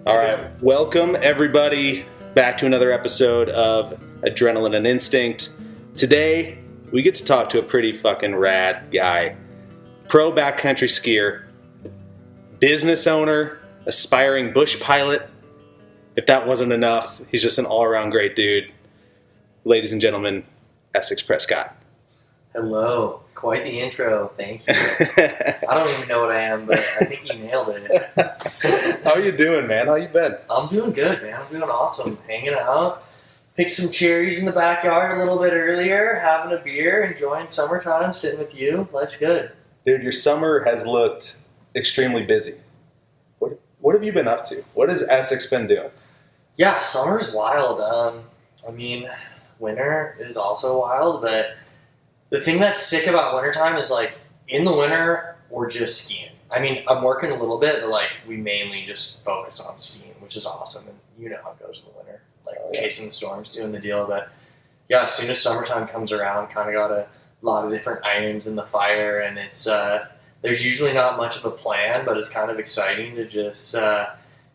All right, welcome everybody back to another episode of Adrenaline and Instinct. Today, we get to talk to a pretty fucking rad guy. Pro backcountry skier, business owner, aspiring bush pilot. If that wasn't enough, he's just an all-around great dude. Ladies and gentlemen, Essex Prescott. Hello. Quite the intro. Thank you. I don't even know what I am, but I think you nailed it. How you doing, man? How you been? I'm doing good, man. I'm doing awesome. Hanging out. Picked some cherries in the backyard a little bit earlier, having a beer, enjoying summertime, sitting with you. Life's good. Dude, your summer has looked extremely busy. What have you been up to? What has Essex been doing? Yeah, summer's wild. Winter is also wild, but the thing that's sick about wintertime is, like, in the winter, we're just skiing. I mean, I'm working a little bit, but, like, we mainly just focus on skiing, which is awesome. And you know how it goes in the winter. Like, chasing the storms, doing the deal. But, yeah, as soon as summertime comes around, kind of got a lot of different irons in the fire. And it's there's usually not much of a plan, but it's kind of exciting to just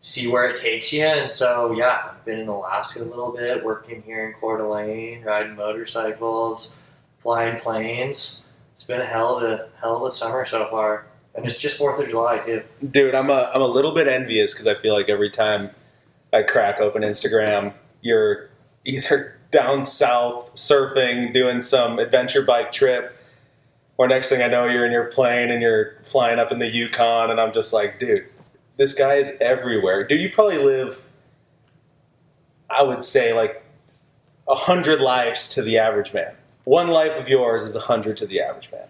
see where it takes you. And so, yeah, I've been in Alaska a little bit, working here in Coeur d'Alene, riding motorcycles, flying planes. It's been a hell of a summer so far, and it's just 4th of July too. Dude, I'm a little bit envious because I feel like every time I crack open Instagram, you're either down south surfing, doing some adventure bike trip, or next thing I know, you're in your plane and you're flying up in the Yukon, and I'm just like, dude, this guy is everywhere. Dude, you probably live, I would say, like 100 lives to the average man. One life of yours is 100 to the average man.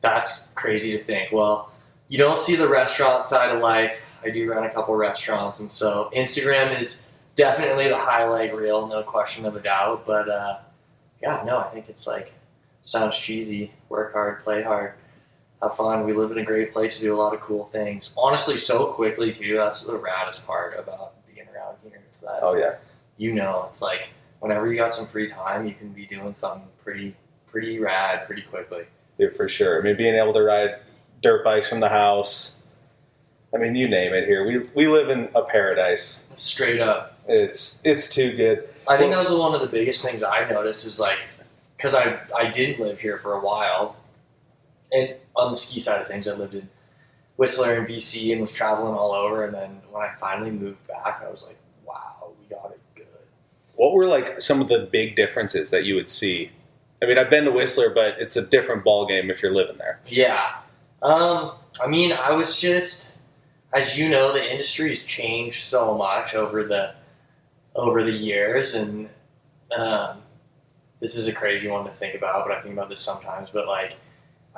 That's crazy to think. Well, you don't see the restaurant side of life. I do run a couple restaurants, and so Instagram is definitely the highlight reel, no question of a doubt. But I think it's like, sounds cheesy. Work hard, play hard, have fun. We live in a great place to do a lot of cool things. Honestly, so quickly too. That's the raddest part about being around here. Is that it's like, whenever you got some free time, you can be doing something pretty rad pretty quickly. Dude, for sure. I mean, being able to ride dirt bikes from the house. I mean, you name it here. We live in a paradise. Straight up. It's too good. I think that was one of the biggest things I noticed is, like, because I didn't live here for a while. And on the ski side of things, I lived in Whistler and BC and was traveling all over. And then when I finally moved back, I was like, wow, we got it good. What were, like, some of the big differences that you would see? I mean, I've been to Whistler, but it's a different ballgame if you're living there. Yeah. I mean, I was just, as you know, the industry has changed so much over the years. And this is a crazy one to think about, but I think about this sometimes. But, like,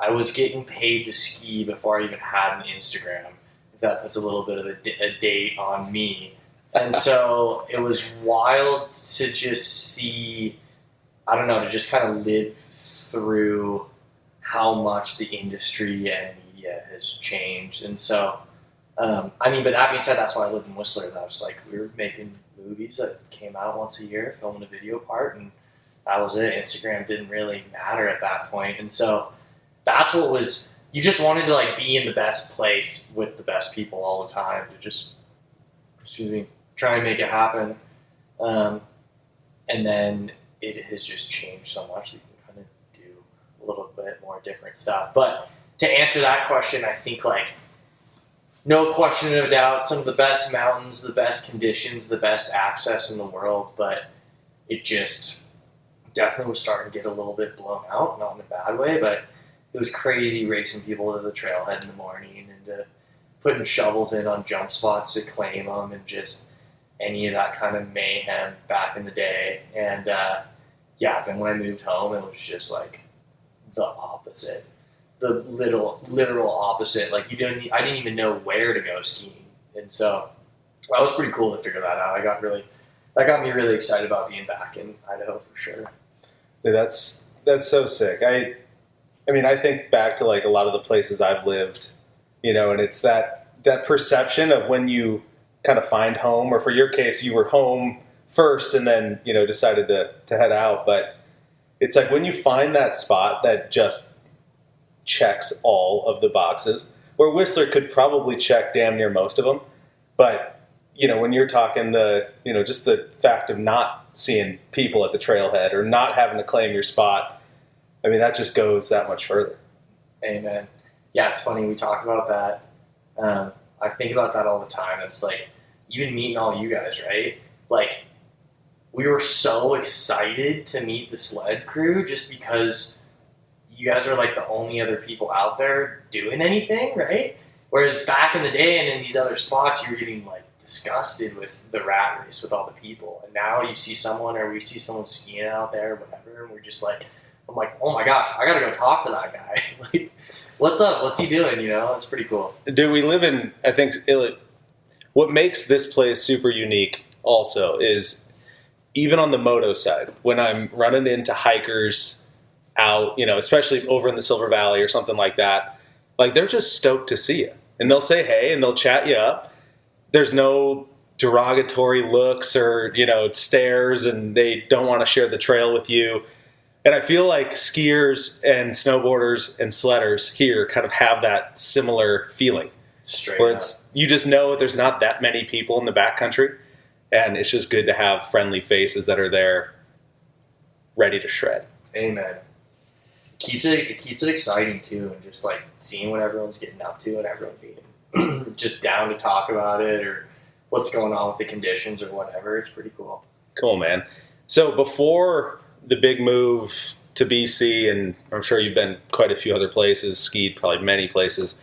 I was getting paid to ski before I even had an Instagram, if that puts a little bit of a date on me. And so it was wild to just see, I don't know, to just kind of live through how much the industry and media has changed. And so, but that being said, that's why I lived in Whistler. That was like, we were making movies that came out once a year, filming a video part, and that was it. Instagram didn't really matter at that point. And so that's what was, you just wanted to, like, be in the best place with the best people all the time to just, try and make it happen. And then it has just changed so much that you can kind of do a little bit more different stuff. But to answer that question, I think, like, no question of a doubt, some of the best mountains, the best conditions, the best access in the world, but it just definitely was starting to get a little bit blown out, not in a bad way, but it was crazy racing people to the trailhead in the morning and putting shovels in on jump spots to claim them and just any of that kind of mayhem back in the day. And then when I moved home, it was just like the opposite, the literal opposite. Like, I didn't even know where to go skiing, and so that was pretty cool to figure that out. That got me really excited about being back in Idaho for sure. Dude, that's so sick. I mean, I think back to, like, a lot of the places I've lived, you know, and it's that perception of when you kind of find home, or for your case, you were home first and then, you know, decided to head out. But it's like when you find that spot that just checks all of the boxes, where Whistler could probably check damn near most of them, but when you're talking just the fact of not seeing people at the trailhead or not having to claim your spot, I mean, that just goes that much further. Amen. Yeah, it's funny. We talk about that. I think about that all the time. It's like, even meeting all you guys, right? Like, we were so excited to meet the sled crew just because you guys are like the only other people out there doing anything, right? Whereas back in the day and in these other spots, you were getting like disgusted with the rat race with all the people. And now you see someone or we see someone skiing out there, whatever, and we're just like, I'm like, oh my gosh, I gotta go talk to that guy. Like, what's up? What's he doing? It's pretty cool. Dude, we live in, I think, what makes this place super unique also is even on the moto side, when I'm running into hikers out, especially over in the Silver Valley or something like that, like they're just stoked to see you. And they'll say hey and they'll chat you up. There's no derogatory looks or, stares, and they don't want to share the trail with you. And I feel like skiers and snowboarders and sledders here kind of have that similar feeling. Straight where up. You just know there's not that many people in the backcountry, and it's just good to have friendly faces that are there ready to shred. Amen. It keeps it exciting too, and just like seeing what everyone's getting up to and everyone being just down to talk about it or what's going on with the conditions or whatever. It's pretty cool. Cool, man. So before the big move to BC, and I'm sure you've been quite a few other places, skied probably many places.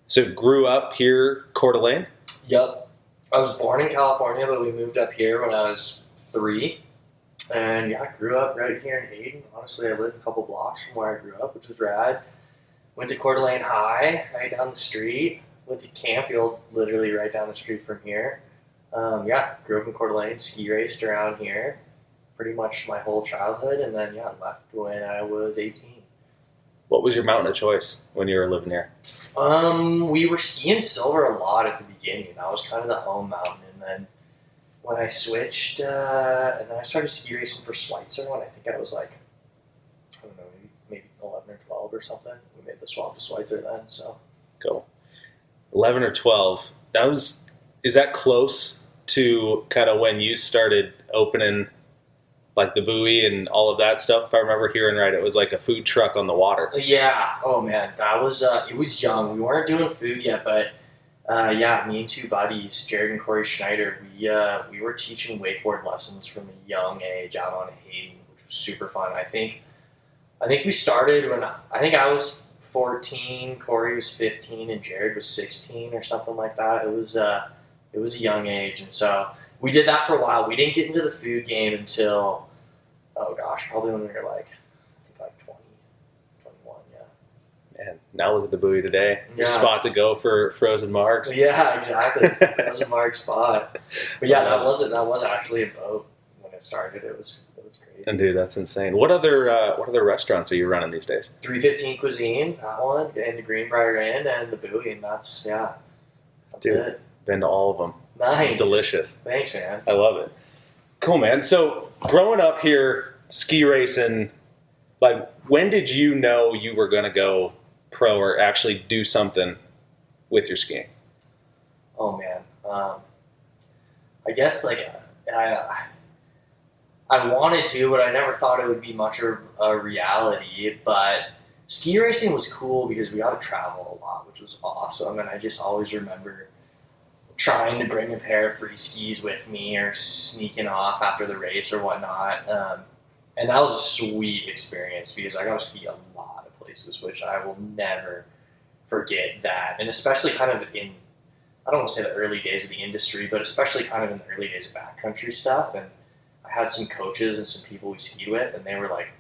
So grew up here, Coeur d'Alene? Yep. I was born in California, but we moved up here when I was 3. And yeah, I grew up right here in Hayden. Honestly, I lived a couple blocks from where I grew up, which was rad. Went to Coeur d'Alene High, right down the street. Went to Canfield, literally right down the street from here. Grew up in Coeur d'Alene, ski raced around here pretty much my whole childhood, and then left when I was 18. What was your mountain of choice when you were living here? We were skiing Silver a lot at the beginning. That was kind of the home mountain, and then when I switched, and then I started ski racing for Schweitzer when I think I was like, I don't know, maybe 11 or 12 or something. We made the swap to Schweitzer then, so. Cool. 11 or 12. Is that close to kind of when you started opening like the buoy and all of that stuff? If I remember hearing right, it was like a food truck on the water. Yeah. Oh man, that was it was young. We weren't doing food yet, but me and 2 buddies, Jared and Corey Schneider, we were teaching wakeboard lessons from a young age out on Hayden, which was super fun. I think we started when I was 14, Corey was 15, and Jared was 16 or something like that. It was a young age, and so we did that for a while. We didn't get into the food game until, probably when we were like 20, 21, yeah. Man, now look at the buoy today. Yeah. Your spot to go for frozen marks. Yeah, exactly. It's the frozen mark spot. But yeah, that was actually a boat when it started. It was great. And dude, that's insane. What other restaurants are you running these days? 315 Cuisine, that one, and the Greenbrier Inn and the buoy, and that's Dude, it. Been to all of them. Nice. Delicious. Thanks, man. I love it. Cool, man. So growing up here, ski racing, like when did you know you were going to go pro or actually do something with your skiing? Oh man, I guess like I wanted to, but I never thought it would be much of a reality. But ski racing was cool because we got to travel a lot, which was awesome, and I just always remember trying to bring a pair of free skis with me or sneaking off after the race or whatnot. And that was a sweet experience because I got to ski a lot of places, which I will never forget that. And especially kind of in, I don't want to say the early days of the industry, but especially kind of in the early days of backcountry stuff. And I had some coaches and some people we skied with, and they were like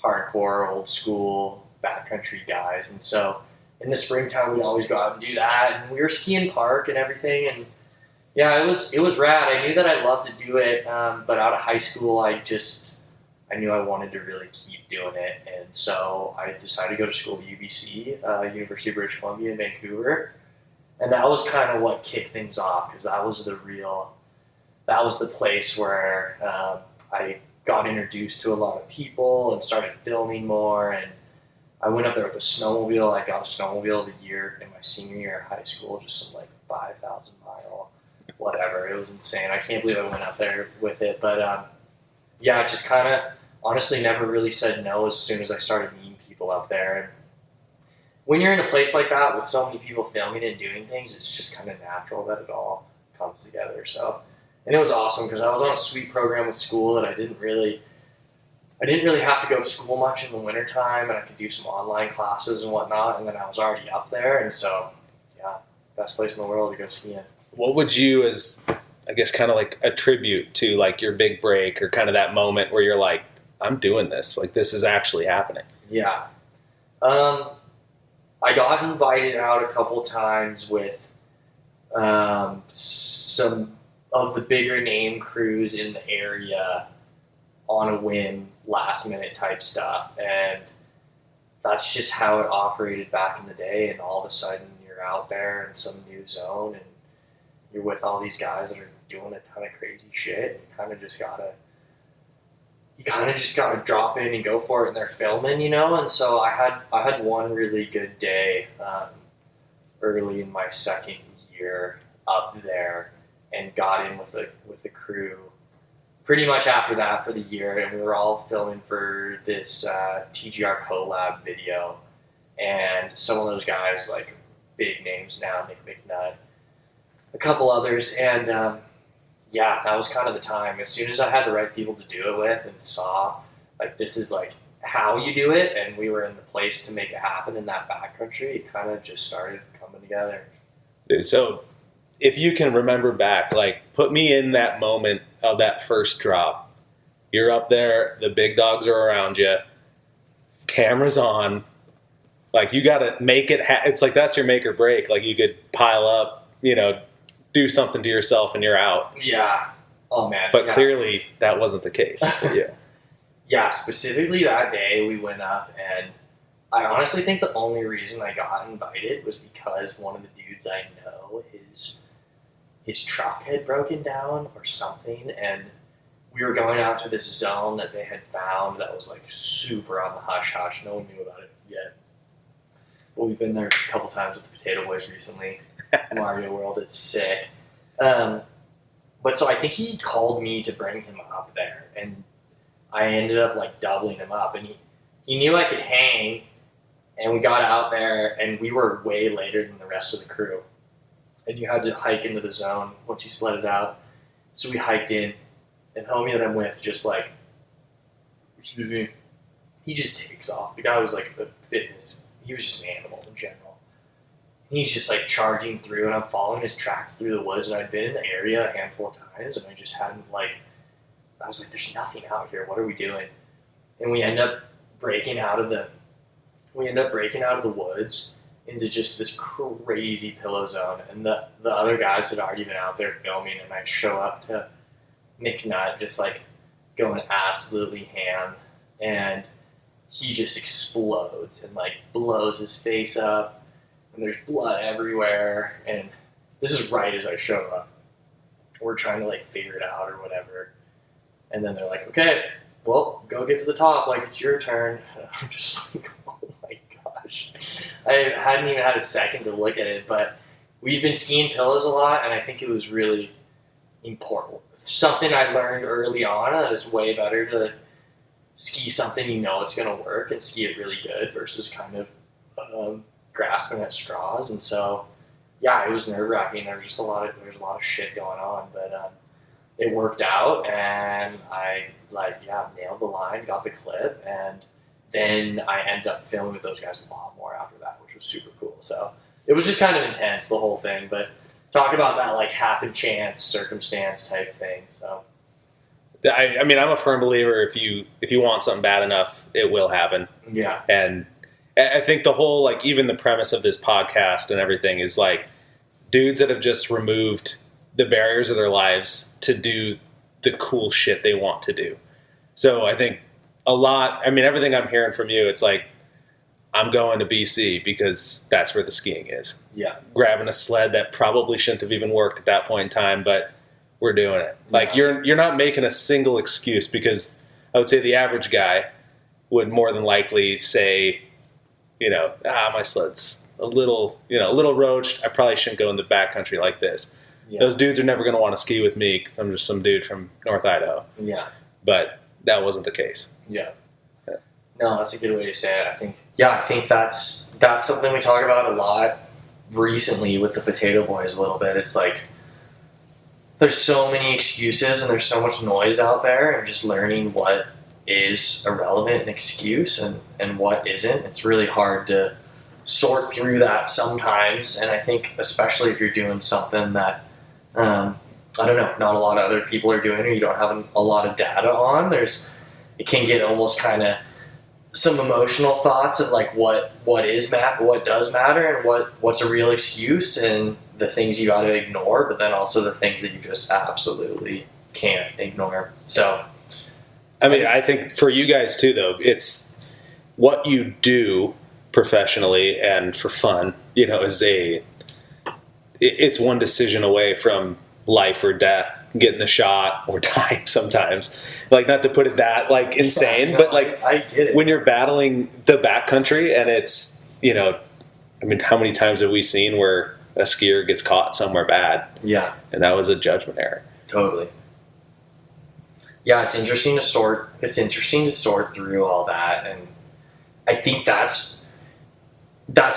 hardcore, old school backcountry guys. And so in the springtime, we'd always go out and do that. And we were skiing park and everything. And yeah, it was rad. I knew that I loved to do it. But out of high school, I knew I wanted to really keep doing it. And so I decided to go to school at UBC, University of British Columbia in Vancouver. And that was kind of what kicked things off, because that was the place where I got introduced to a lot of people and started filming more. And I went up there with a snowmobile. I got a snowmobile the year in my senior year of high school, just some like 5,000 mile whatever. It was insane. I can't believe I went up there with it. But yeah, just kind of honestly never really said no as soon as I started meeting people up there. And when you're in a place like that with so many people filming and doing things, it's just kind of natural that it all comes together. So, and it was awesome because I was on a sweet program with school that I didn't really have to go to school much in the wintertime, and I could do some online classes and whatnot, and then I was already up there, and so, yeah, best place in the world to go skiing. What would you, as I guess, kind of like attribute to like your big break or kind of that moment where you're like, I'm doing this, like this is actually happening? Yeah. I got invited out a couple times with some of the bigger name crews in the area on a whim, last minute type stuff, and that's just how it operated back in the day. And all of a sudden you're out there in some new zone and you're with all these guys that are doing a ton of crazy shit. You kind of just gotta drop in and go for it, and they're filming, you know. And so I had one really good day early in my second year up there, and got in with the crew pretty much after that for the year, and we were all filming for this TGR collab video, and some of those guys, like big names now, Nick McNutt, a couple others, and yeah, that was kind of the time. As soon as I had the right people to do it with and saw, like, this is like how you do it, and we were in the place to make it happen in that backcountry, it kind of just started coming together. So if you can remember back, like, put me in that moment of that first drop. You're up there, the big dogs are around you, camera's on, like, you got to make it, it's like that's your make or break. Like, you could pile up, you know, do something to yourself and you're out. Yeah. Oh, man. But yeah. Clearly that wasn't the case. Yeah. Yeah, specifically that day we went up, and I honestly think the only reason I got invited was because one of the dudes I know, his truck had broken down or something, and we were going out to this zone that they had found that was like super on the hush hush. No one knew about it yet. But we've been there a couple times with the Potato Boys recently. Mario World, it's sick. But so I think he called me to bring him up there, and I ended up like doubling him up, and he knew I could hang, and we got out there, and we were way later than the rest of the crew. And you had to hike into the zone once you sled it out. So we hiked in, and homie that I'm with just like, excuse me, he just takes off. The guy was like a fitness, he was just an animal in general. And he's just like charging through, and I'm following his track through the woods, and I'd been in the area a handful of times, and I just hadn't like, I was like, there's nothing out here, what are we doing? And we end up breaking out of the woods into just this crazy pillow zone, and the other guys had already been out there filming, and I show up to Nick Nutt just like going absolutely ham, and he just explodes and like blows his face up, and there's blood everywhere, and this is right as I show up. We're trying to like figure it out or whatever, and then they're like, okay, well, go get to the top, like it's your turn. And I'm just like, oh my gosh. I hadn't even had a second to look at it, but we've been skiing pillows a lot, and I think it was really important. Something I learned early on that it's way better to ski something you know it's going to work and ski it really good versus kind of grasping at straws. And so, yeah, it was nerve-wracking. There's a lot of shit going on, but it worked out, and I nailed the line, got the clip, and then I ended up filming with those guys a lot more after that, which was super cool. So it was just kind of intense, the whole thing, but talk about that like happen chance, circumstance type thing. So I mean, I'm a firm believer if you want something bad enough, it will happen. Yeah. And I think the whole, like, even the premise of this podcast and everything is like dudes that have just removed the barriers of their lives to do the cool shit they want to do. So I think everything I'm hearing from you, it's like, I'm going to BC because that's where the skiing is. Yeah. Grabbing a sled that probably shouldn't have even worked at that point in time, but we're doing it. Like, you're not making a single excuse, because I would say the average guy would more than likely say, my sled's a little roached. I probably shouldn't go in the backcountry like this. Those dudes are never going to want to ski with me. I'm just some dude from North Idaho. Yeah. But that wasn't the case. Yeah. No, that's a good way to say it. I think that's something we talk about a lot recently with the Potato Boys a little bit. It's like there's so many excuses and there's so much noise out there, and just learning what is a relevant excuse and what isn't. It's really hard to sort through that sometimes, and I think especially if you're doing something that I don't know, not a lot of other people are doing, or you don't have a lot of data on. It can get almost kind of some emotional thoughts of like what does matter, and what's a real excuse, and the things you got to ignore, but then also the things that you just absolutely can't ignore. So, I mean, I think for you guys too, though, it's what you do professionally and for fun. It's one decision away from life or death, getting the shot or dying sometimes. Like, not to put it that like insane, but like I get it. When you're battling the backcountry, and it's I mean, how many times have we seen where a skier gets caught somewhere bad? Yeah, and that was a judgment error. Totally. Yeah, it's interesting to sort through all that, and I think that's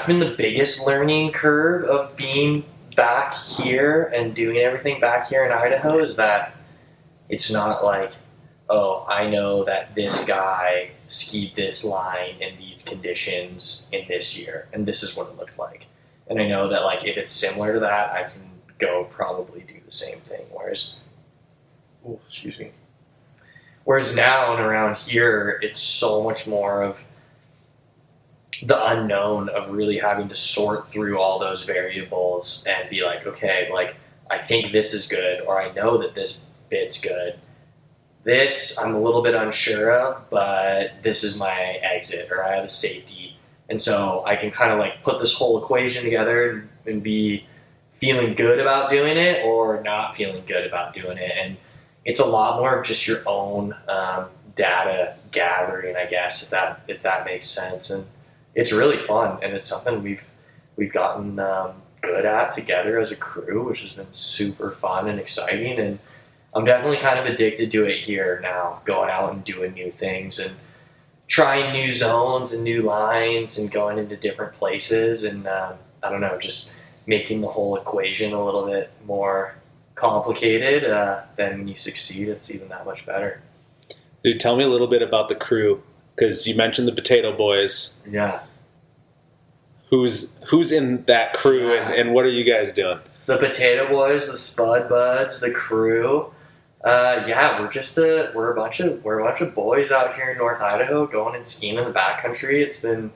been the biggest learning curve of being back here and doing everything back here in Idaho, is that it's not like, oh, I know that this guy skied this line in these conditions in this year, and this is what it looked like. And I know that like if it's similar to that, I can go probably do the same thing. Whereas now and around here, it's so much more of the unknown of really having to sort through all those variables and be like, okay, like I think this is good, or I know that this bit's good. This I'm a little bit unsure of, but this is my exit, or I have a safety. And so I can kind of like put this whole equation together and be feeling good about doing it or not feeling good about doing it. And it's a lot more of just your own data gathering, I guess, if that makes sense. And it's really fun, and it's something we've gotten good at together as a crew, which has been super fun and exciting. And I'm definitely kind of addicted to it here now, going out and doing new things and trying new zones and new lines and going into different places. And I don't know, just making the whole equation a little bit more complicated. Then when you succeed, it's even that much better. Dude, tell me a little bit about the crew, because you mentioned the Potato Boys. Yeah. Who's in that crew, and what are you guys doing? The Potato Boys, the Spud Buds, the crew. We're a bunch of boys out here in North Idaho going and skiing in the backcountry. It's been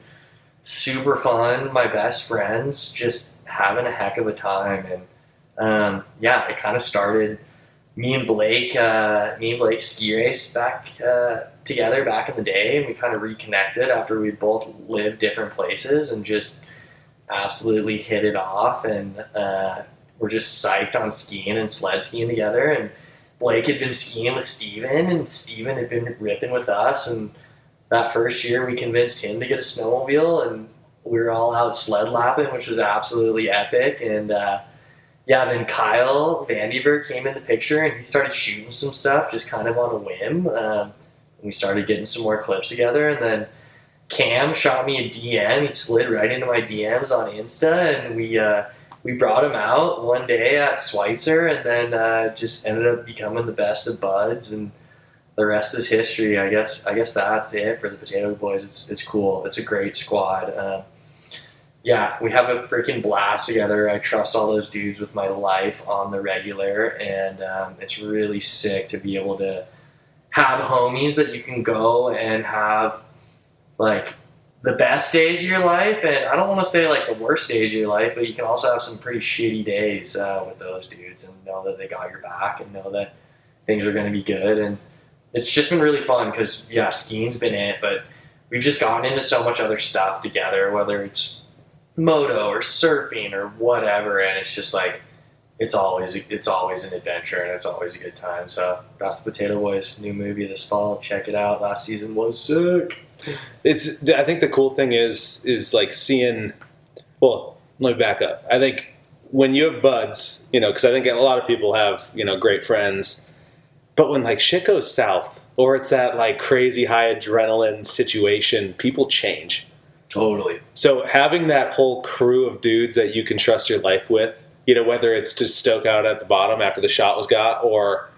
super fun. My best friends, just having a heck of a time. And it kind of started. Me and Blake ski race back together back in the day, and we kind of reconnected after we both lived different places and just absolutely hit it off. And we're just psyched on skiing and sled skiing together. And Blake had been skiing with Steven, and Steven had been ripping with us. And that first year, we convinced him to get a snowmobile, and we were all out sled lapping, which was absolutely epic. And then Kyle Vandiver came in the picture, and he started shooting some stuff just kind of on a whim. And we started getting some more clips together, and then Cam shot me a DM. He slid right into my DMs on Insta, and we brought him out one day at Schweitzer, and then just ended up becoming the best of buds, and the rest is history. I guess that's it for the Potato Boys. It's cool. It's a great squad. We have a freaking blast together. I trust all those dudes with my life on the regular, and it's really sick to be able to have homies that you can go and have like the best days of your life, and I don't want to say like the worst days of your life, but you can also have some pretty shitty days with those dudes and know that they got your back and know that things are going to be good. And it's just been really fun because skiing's been it, but we've just gotten into so much other stuff together, whether it's moto or surfing or whatever, and it's just like it's always an adventure, and it's always a good time. So that's the Potato Boys new movie this fall. Check it out. Last season was sick. I think the cool thing is like seeing. Well, let me back up. I think when you have buds, because I think a lot of people have, great friends, but when like shit goes south or it's that like crazy high adrenaline situation, people change. Totally. So having that whole crew of dudes that you can trust your life with, whether it's to stoke out at the bottom after the shot was got, or,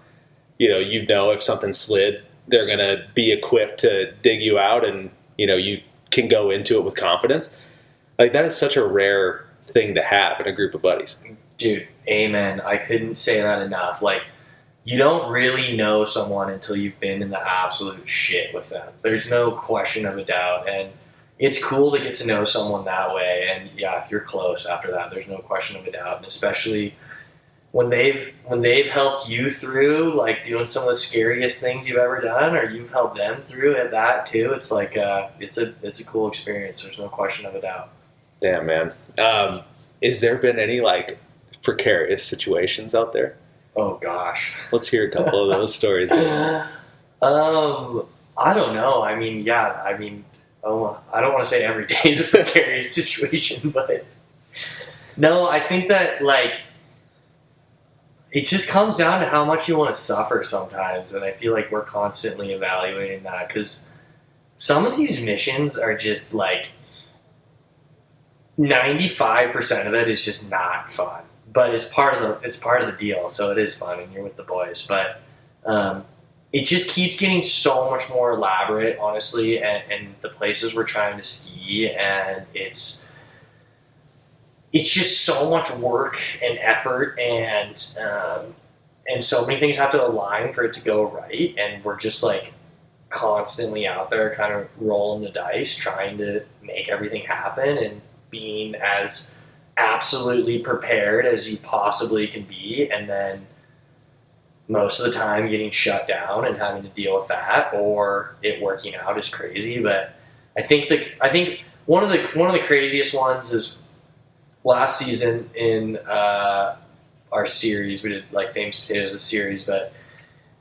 if something slid, they're going to be equipped to dig you out and, you can go into it with confidence. Like that is such a rare thing to have in a group of buddies. Dude, amen. I couldn't say that enough. Like, you don't really know someone until you've been in the absolute shit with them. There's no question of a doubt. And it's cool to get to know someone that way. And yeah, if you're close after that, there's no question of a doubt. And especially when they've helped you through like doing some of the scariest things you've ever done, or you've helped them through at that too, it's like it's a cool experience. There's no question of a doubt. Damn, man. Has there been any like precarious situations out there? Oh gosh, let's hear a couple of those stories. I don't know. I mean, I don't want to say every day is a precarious situation, but no, I think that like it just comes down to how much you want to suffer sometimes, and I feel like we're constantly evaluating that because some of these missions are just like 95% of it is just not fun. But it's part of the deal, so it is fun, and you're with the boys. But it just keeps getting so much more elaborate, honestly, and the places we're trying to see, and it's just so much work and effort, and so many things have to align for it to go right, and we're just like constantly out there, kind of rolling the dice, trying to make everything happen, and being as absolutely prepared as you possibly can be, and then most of the time getting shut down and having to deal with that, or it working out is crazy. But I think one of the craziest ones is last season in our series. We did like Famous Potatoes, a series, but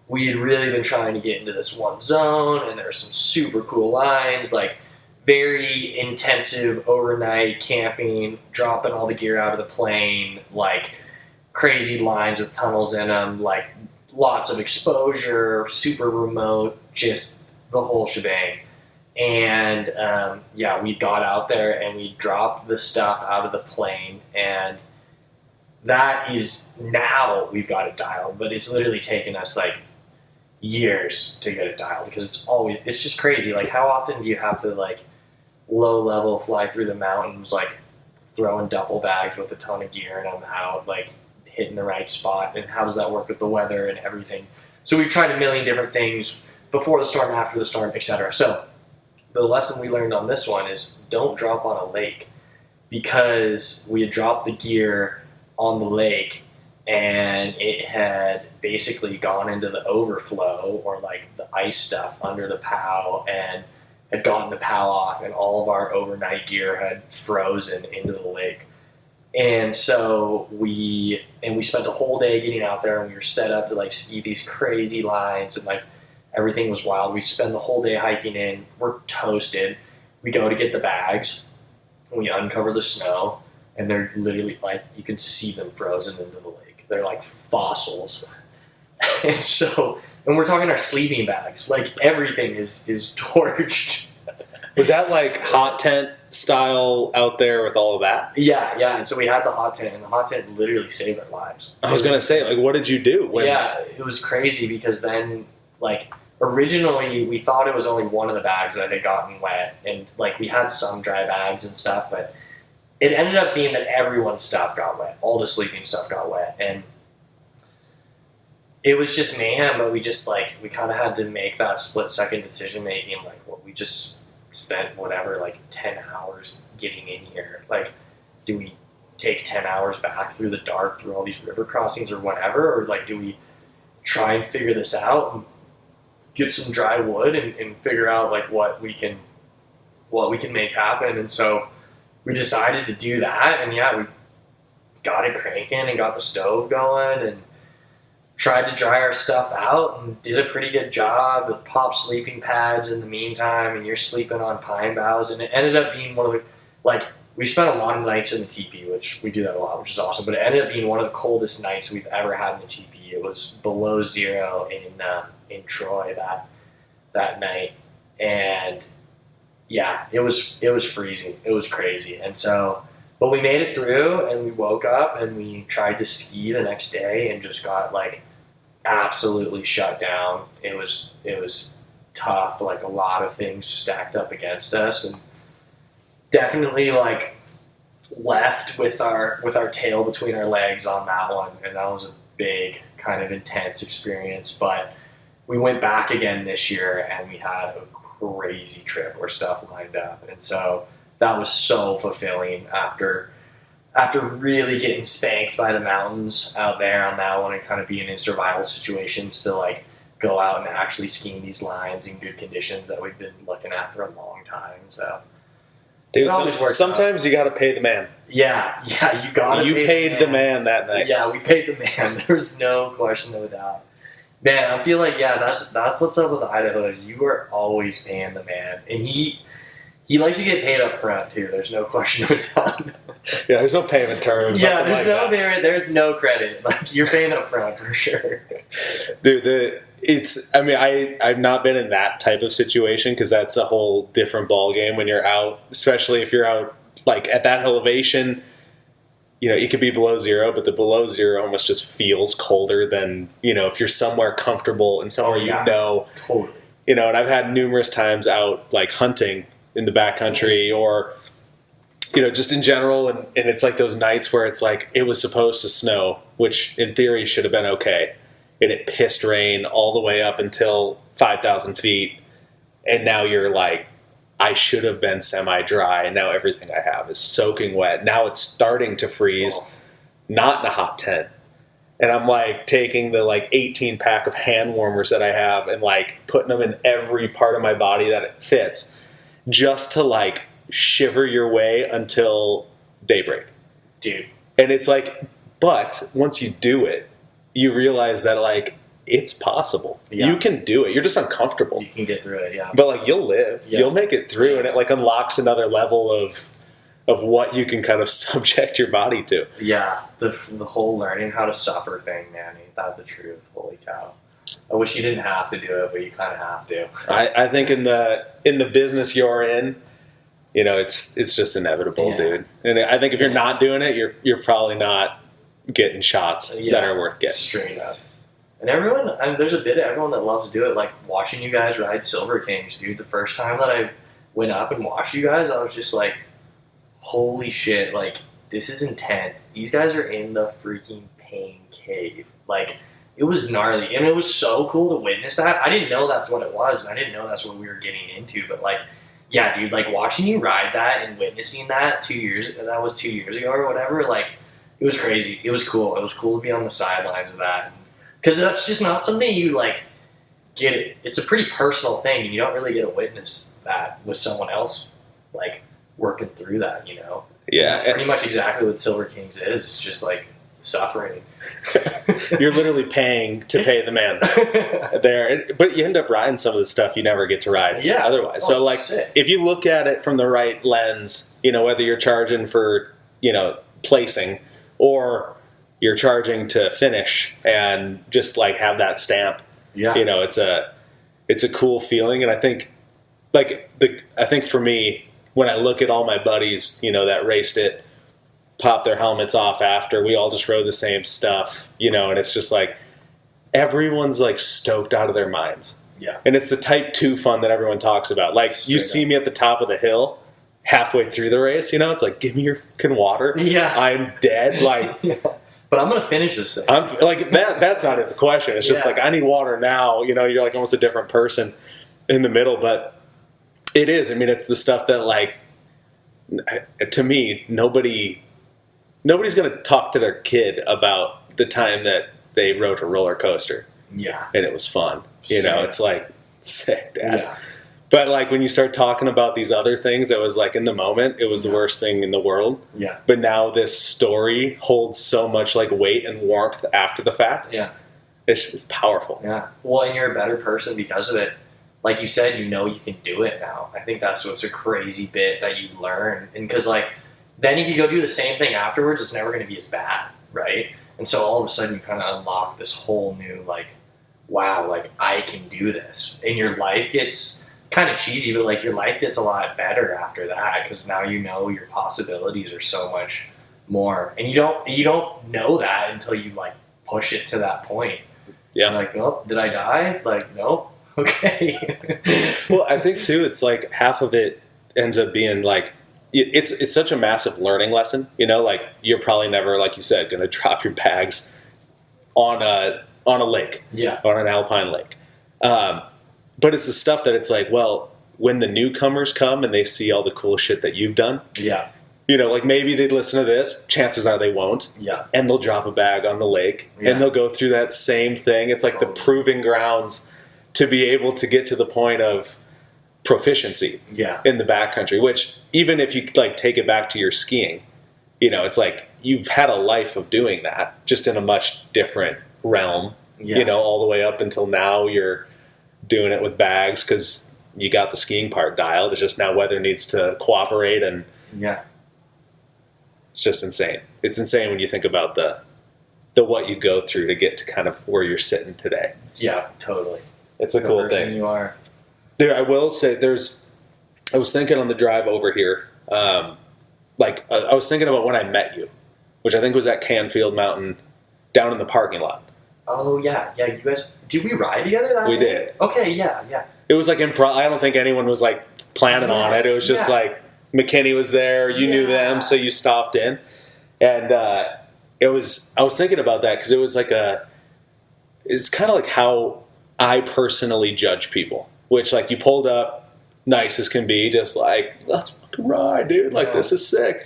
we had really been trying to get into this one zone, and there were some super cool lines, like very intensive overnight camping, dropping all the gear out of the plane, like crazy lines with tunnels in them, like lots of exposure, super remote, just the whole shebang. And we got out there and we dropped the stuff out of the plane, and that is now we've got it dialed, but it's literally taken us like years to get it dialed because it's just crazy. Like, how often do you have to like low level fly through the mountains, like throwing duffel bags with a ton of gear and I'm out, like hitting the right spot, and how does that work with the weather and everything? So we've tried a million different things before the storm, after the storm, etc. So the lesson we learned on this one is don't drop on a lake, because we had dropped the gear on the lake and it had basically gone into the overflow, or like the ice stuff under the POW, and had gotten the POW off, and all of our overnight gear had frozen into the lake. And so we spent a whole day getting out there, and we were set up to like ski these crazy lines, and like everything was wild. We spend the whole day hiking in. We're toasted. We go to get the bags, and we uncover the snow, and they're literally like, you can see them frozen into the lake. They're like fossils. And we're talking our sleeping bags. Like, everything is torched. Was that like hot tent style out there with all of that? Yeah. And so we had the hot tent, and the hot tent literally saved our lives. I was going to say, like, what did you do? Yeah, it was crazy, because then, like, originally we thought it was only one of the bags that had gotten wet, and like we had some dry bags and stuff, but it ended up being that everyone's stuff got wet. All the sleeping stuff got wet, and it was just mayhem. But we just we kind of had to make that split-second decision making. Like, what we just spent whatever, like 10 hours getting in here. Like, do we take 10 hours back through the dark through all these river crossings or whatever, or like do we try and figure this out and get some dry wood and figure out like what we can make happen? And so we decided to do that, and we got it cranking and got the stove going and tried to dry our stuff out, and did a pretty good job with pop sleeping pads in the meantime, and you're sleeping on pine boughs, and it ended up being one of the, like, we spent a lot of nights in the teepee, which we do that a lot, which is awesome. But it ended up being one of the coldest nights we've ever had in the teepee. It was below zero in Troy that night, and yeah, it was freezing. It was crazy, and so. But we made it through, and we woke up, and we tried to ski the next day, and just got like absolutely shut down. It was tough. Like a lot of things stacked up against us, and definitely like left with our tail between our legs on that one, and that was a big kind of intense experience. But we went back again this year, and we had a crazy trip where stuff lined up, and so that was so fulfilling after really getting spanked by the mountains out there on that one and kind of being in survival situations to like go out and actually skiing these lines in good conditions that we've been looking at for a long time. So, dude, sometimes you got to pay the man. Yeah, you got to. You paid the man that night. Yeah, we paid the man. There was no question of a doubt. Man, I feel like that's what's up with Idaho is you are always paying the man, and he likes to get paid up front too. There's no question of a doubt. Yeah, there's no payment terms. Yeah, there's no credit. Like you're paying up front for sure. Dude, I've not been in that type of situation because that's a whole different ball game when you're out, especially if you're out like at that elevation. You know, it could be below zero, but the below zero almost just feels colder than, you know, if you're somewhere comfortable and somewhere Totally. You know, and I've had numerous times out like hunting in the backcountry or, you know, just in general, and it's like those nights where it's like it was supposed to snow, which in theory should have been okay, and it pissed rain all the way up until 5,000 feet, and now you're like, I should have been semi-dry, and now everything I have is soaking wet. Now it's starting to freeze, not in a hot tent. And I'm like taking the like 18 pack of hand warmers that I have and like putting them in every part of my body that it fits just to like shiver your way until daybreak. Dude. And it's like, but once you do it, you realize that like, it's possible. Yeah. You can do it. You're just uncomfortable. You can get through it, yeah. But like you'll live. Yeah. You'll make it through, and it like unlocks another level of what you can kind of subject your body to. Yeah, the whole learning how to suffer thing, man. Ain't that the truth? Holy cow! I wish you didn't have to do it, but you kind of have to. I think in the business you're in, you know, it's just inevitable, dude. And I think if you're not doing it, you're probably not getting shots that are worth getting. Straight up. And there's a bit of everyone that loves to do it, like watching you guys ride Silver Kings, dude. The first time that I went up and watched you guys, I was just like, holy shit, like, this is intense. These guys are in the freaking pain cave. Like, it was gnarly. And it was so cool to witness that. I didn't know that's what it was, and I didn't know that's what we were getting into. But, like, yeah, dude, like, watching you ride that and witnessing that 2 years ago or whatever, like, it was crazy. It was cool. It was cool to be on the sidelines of that. Because that's just not something you, like, get it. It's a pretty personal thing, and you don't really get to witness that with someone else, like, working through that, you know? Yeah. And that's pretty much exactly what Silver Kings is. It's just, like, suffering. You're literally paying to pay the man there. But you end up riding some of the stuff you never get to ride otherwise. So, like, sick. If you look at it from the right lens, you know, whether you're charging for, you know, placing or you're charging to finish and just like have that stamp. Yeah. You know, it's a cool feeling. And I think for me, when I look at all my buddies, you know, that raced it, popped their helmets off after, we all just rode the same stuff, you know, and it's just like everyone's like stoked out of their minds. Yeah. And it's the type 2 fun that everyone talks about. Like you see me at the top of the hill halfway through the race, you know, it's like, give me your fucking water. Yeah. I'm dead. Like, but I'm going to finish this thing. I'm like that's not the question. It's just like, I need water now. You know, you're like almost a different person in the middle, but it is. I mean, it's the stuff that like, to me, nobody's going to talk to their kid about the time that they rode a roller coaster. Yeah. And it was fun. You know, it's like, sick, Dad. Yeah. But like when you start talking about these other things, it was like in the moment, it was the worst thing in the world. Yeah. But now this story holds so much like weight and warmth after the fact. Yeah. It's powerful. Yeah. Well, and you're a better person because of it. Like you said, you know you can do it now. I think that's what's a crazy bit that you learn. And because like then if you go do the same thing afterwards, it's never going to be as bad, right? And so all of a sudden you kind of unlock this whole new, like, wow, like, I can do this. And your life gets kind of cheesy, but, like, your life gets a lot better after that because now you know your possibilities are so much more. And you don't know that until you, like, push it to that point. Yeah. You're like, oh, did I die? Like, nope. Okay. Well, I think, too, it's like half of it ends up being, like, it's such a massive learning lesson, you know, like you're probably never, like you said, going to drop your bags on a lake, on an alpine lake. But it's the stuff that it's like, well, when the newcomers come and they see all the cool shit that you've done, you know, like maybe they'd listen to this, chances are they won't, and they'll drop a bag on the lake and they'll go through that same thing. It's like the proving grounds to be able to get to the point of proficiency in the backcountry, which even if you like take it back to your skiing, you know, it's like you've had a life of doing that just in a much different realm, you know, all the way up until now you're doing it with bags because you got the skiing part dialed. It's just now weather needs to cooperate, and it's just insane. It's insane when you think about the what you go through to get to kind of where you're sitting today. Yeah, totally. It's a cool thing. You are. There, I will say, I was thinking on the drive over here, I was thinking about when I met you, which I think was at Canfield Mountain, down in the parking lot. Oh yeah, you guys. Did we ride together that We day? did. Okay, yeah. It was like improv. I don't think anyone was like planning on it. It was just like McKinney was there. You knew them, so you stopped in, and I was thinking about that because it was like it's kind of like how I personally judge people. Which, like, you pulled up nice as can be, just like, let's fucking ride, dude. Like, this is sick.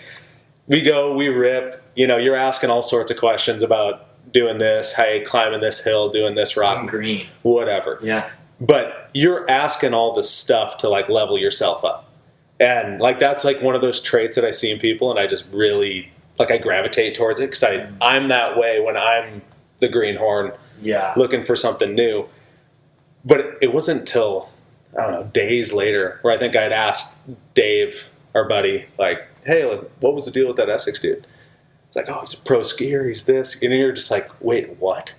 We go, we rip. You know, you're asking all sorts of questions about doing this, hey, climbing this hill, doing this rock. Green. Whatever. Yeah. But you're asking all this stuff to, like, level yourself up. And, like, that's, like, one of those traits that I see in people, and I just really, like, I gravitate towards it because I'm that way when I'm the greenhorn looking for something new. But it wasn't until, I don't know, days later where I think I'd asked Dave, our buddy, like, hey, like, what was the deal with that Essex dude? It's like, oh, he's a pro skier, he's this. And you're just like, wait, what?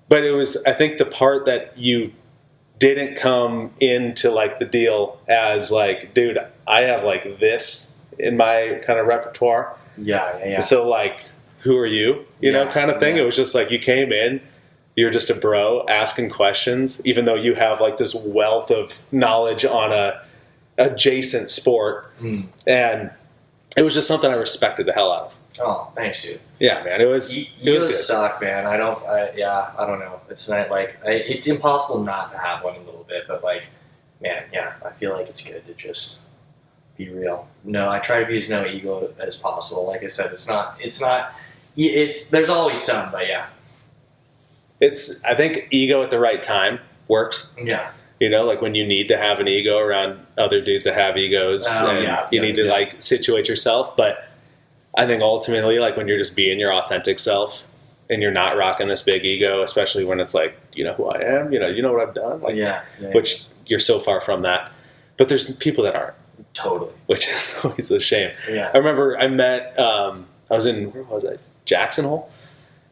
But it was, I think, the part that you didn't come into, like, the deal as, like, dude, I have, like, this in my kind of repertoire. Yeah. So, like, who are you? You know, kind of thing. It was just like you came in. You're just a bro asking questions, even though you have like this wealth of knowledge on a adjacent sport. And it was just something I respected the hell out of. Oh, thanks, dude. Yeah, man. It was good. Suck, man. I don't know. It's not like, it's impossible not to have one a little bit, but like, man, I feel like it's good to just be real. No, I try to be as no ego as possible. Like I said, there's always some, but yeah. I think ego at the right time works. Yeah. You know, like when you need to have an ego around other dudes that have egos, you need to like situate yourself. But I think ultimately, like when you're just being your authentic self and you're not rocking this big ego, especially when it's like, you know who I am, you know what I've done, like, which you're so far from that. But there's people that aren't. Totally. Which is always a shame. Yeah. I remember I met, I was in, where was I? Jackson Hole,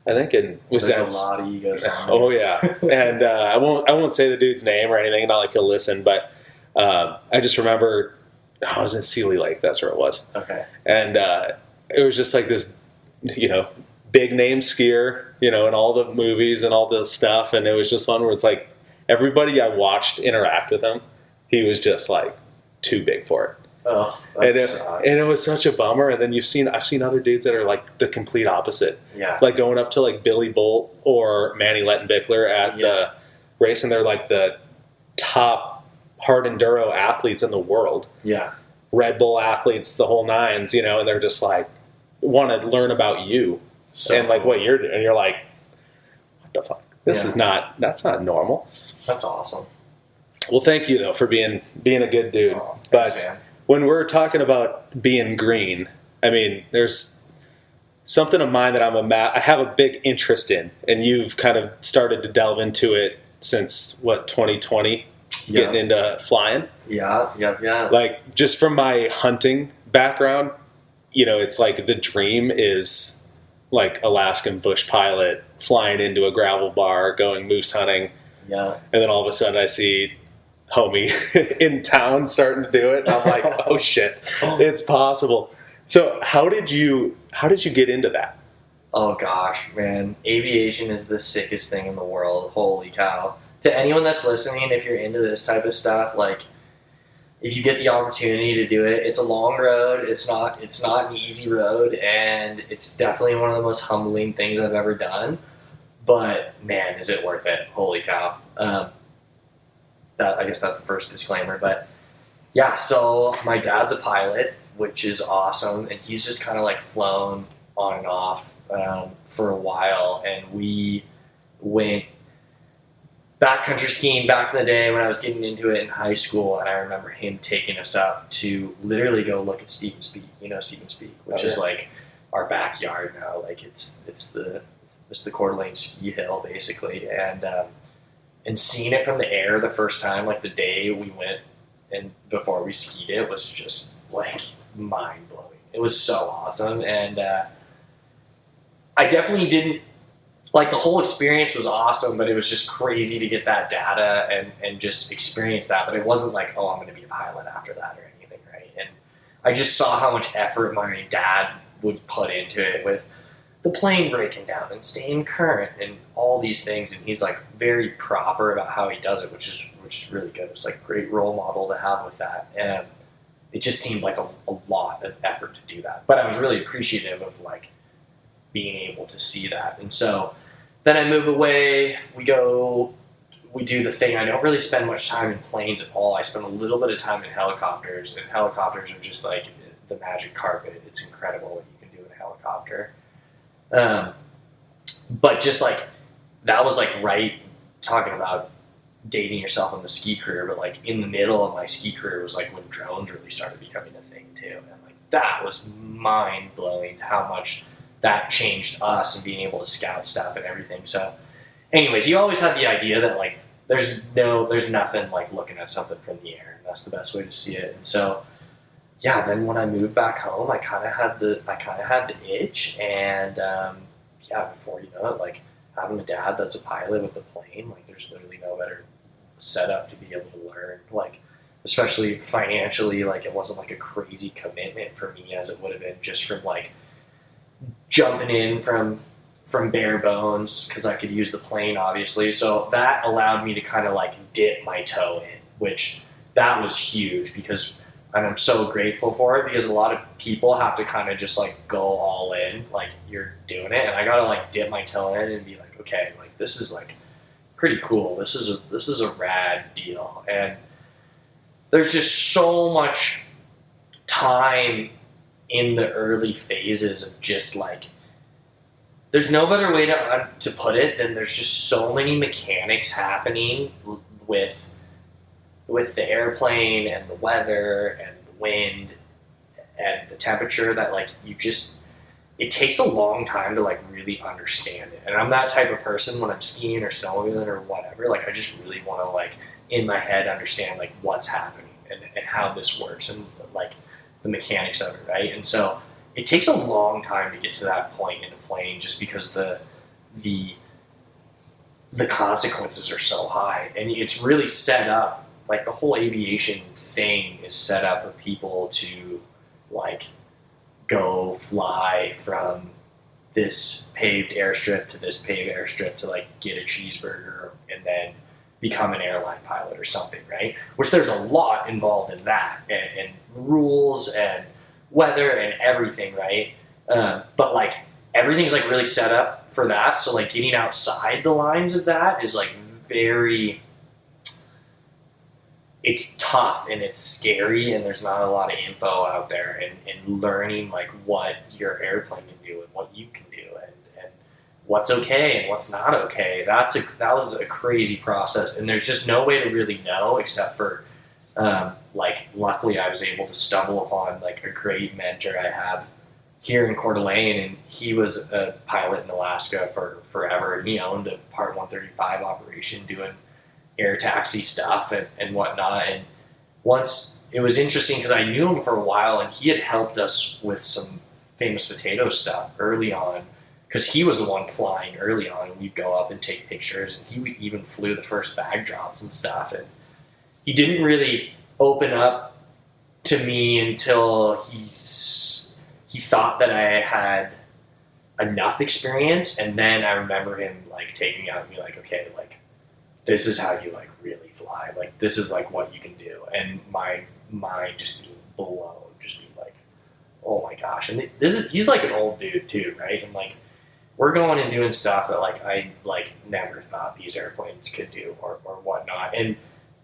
I think, and there's a lot of egos. Oh yeah, and I won't say the dude's name or anything, not like he'll listen, but I just remember I was in Sealy Lake. That's where it was. Okay. And it was just like this, you know, big name skier, you know, in all the movies and all the stuff, and it was just one where it's like everybody I watched interact with him, he was just like too big for it. Oh, and it was such a bummer. And then I've seen other dudes that are like the complete opposite. Yeah. Like going up to like Billy Bolt or Manny Lettenbichler at the race, and they're like the top hard enduro athletes in the world. Yeah. Red Bull athletes, the whole nines, you know, and they're just like want to learn about you and like what you're doing. And you're like, what the fuck? That's not normal. That's awesome. Well, thank you though for being a good dude. Oh, but man. When we're talking about being green, I mean, there's something of mine that I have a big interest in, and you've kind of started to delve into it since 2020, getting into flying. Yeah. Like just from my hunting background, it's like the dream is like Alaskan bush pilot flying into a gravel bar, going moose hunting. Yeah. And then all of a sudden I see homie in town starting to do it. And I'm like, oh shit, it's possible. So how did you get into that? Oh gosh, man. Aviation is the sickest thing in the world. Holy cow. To anyone that's listening, if you're into this type of stuff, like, if you get the opportunity to do it, it's a long road. It's not an easy road, and it's definitely one of the most humbling things I've ever done. But man, is it worth it? Holy cow! I guess that's the first disclaimer. But yeah, so my dad's a pilot, which is awesome, and he's just kind of like flown on and off for a while, and we went backcountry skiing back in the day when I was getting into it in high school, and I remember him taking us up to literally go look at Stevens Peak. You know Stevens Peak, which is like our backyard now. Like it's the Coeur d'Alene ski hill basically, and seeing it from the air the first time, like the day we went and before we skied it, was just like mind blowing. It was so awesome, and I definitely didn't. Like, the whole experience was awesome, but it was just crazy to get that data and just experience that. But it wasn't like, oh, I'm going to be a pilot after that or anything, right? And I just saw how much effort my dad would put into it with the plane breaking down and staying current and all these things. And he's, like, very proper about how he does it, which is really good. It's, like, a great role model to have with that. And it just seemed like a lot of effort to do that. But I was really appreciative of, like, being able to see that. And so then I move away, we do the thing. I don't really spend much time in planes at all. I spend a little bit of time in helicopters, and helicopters are just like the magic carpet. It's incredible what you can do in a helicopter. But just like, that was like right, talking about dating yourself in the ski career, but like in the middle of my ski career was like when drones really started becoming a thing too. And like, that was mind blowing how much that changed us and being able to scout stuff and everything. So anyways, you always have the idea that like there's nothing like looking at something from the air, and that's the best way to see it. And so yeah, then when I moved back home, I kind of had the itch, and before you know it, like having a dad that's a pilot with the plane, like there's literally no better setup to be able to learn, like especially financially. Like it wasn't like a crazy commitment for me as it would have been just from like jumping in from bare bones, because I could use the plane obviously. So that allowed me to kind of like dip my toe in, which that was huge, and I'm so grateful for it, because a lot of people have to kind of just like go all in, like you're doing it, and I gotta like dip my toe in and be like, okay, like this is like pretty cool. This is a rad deal. And there's just so much time in the early phases of just like, there's no better way to put it than there's just so many mechanics happening with the airplane and the weather and the wind and the temperature, that like it takes a long time to like really understand it. And I'm that type of person when I'm skiing or snowmobiling or whatever, like I just really want to like in my head understand like what's happening and how this works and like the mechanics of it, right? And so it takes a long time to get to that point in a plane, just because the consequences are so high, and it's really set up, like the whole aviation thing is set up for people to like go fly from this paved airstrip to this paved airstrip to like get a cheeseburger and then become an airline pilot or something, right? Which there's a lot involved in that, and rules and weather and everything, right? But like everything's like really set up for that. So like getting outside the lines of that is like it's tough and it's scary, and there's not a lot of info out there, and learning like what your airplane can do and what you can do and what's okay and what's not okay. That was a crazy process, and there's just no way to really know except for like luckily I was able to stumble upon like a great mentor I have here in Coeur d'Alene, and he was a pilot in Alaska for forever, and he owned a Part 135 operation doing air taxi stuff and whatnot. And once it was interesting because I knew him for a while, and he had helped us with some Famous Potatoes stuff early on, because he was the one flying early on, and we'd go up and take pictures, and he even flew the first bag drops and stuff. And he didn't really open up to me until he thought that I had enough experience, and then I remember him like taking me out and be like, okay, like this is how you like really fly, like this is like what you can do, and my mind just being blown, just being like, oh my gosh. And he's like an old dude too, right? And like we're going and doing stuff that like I like never thought these airplanes could do or whatnot. And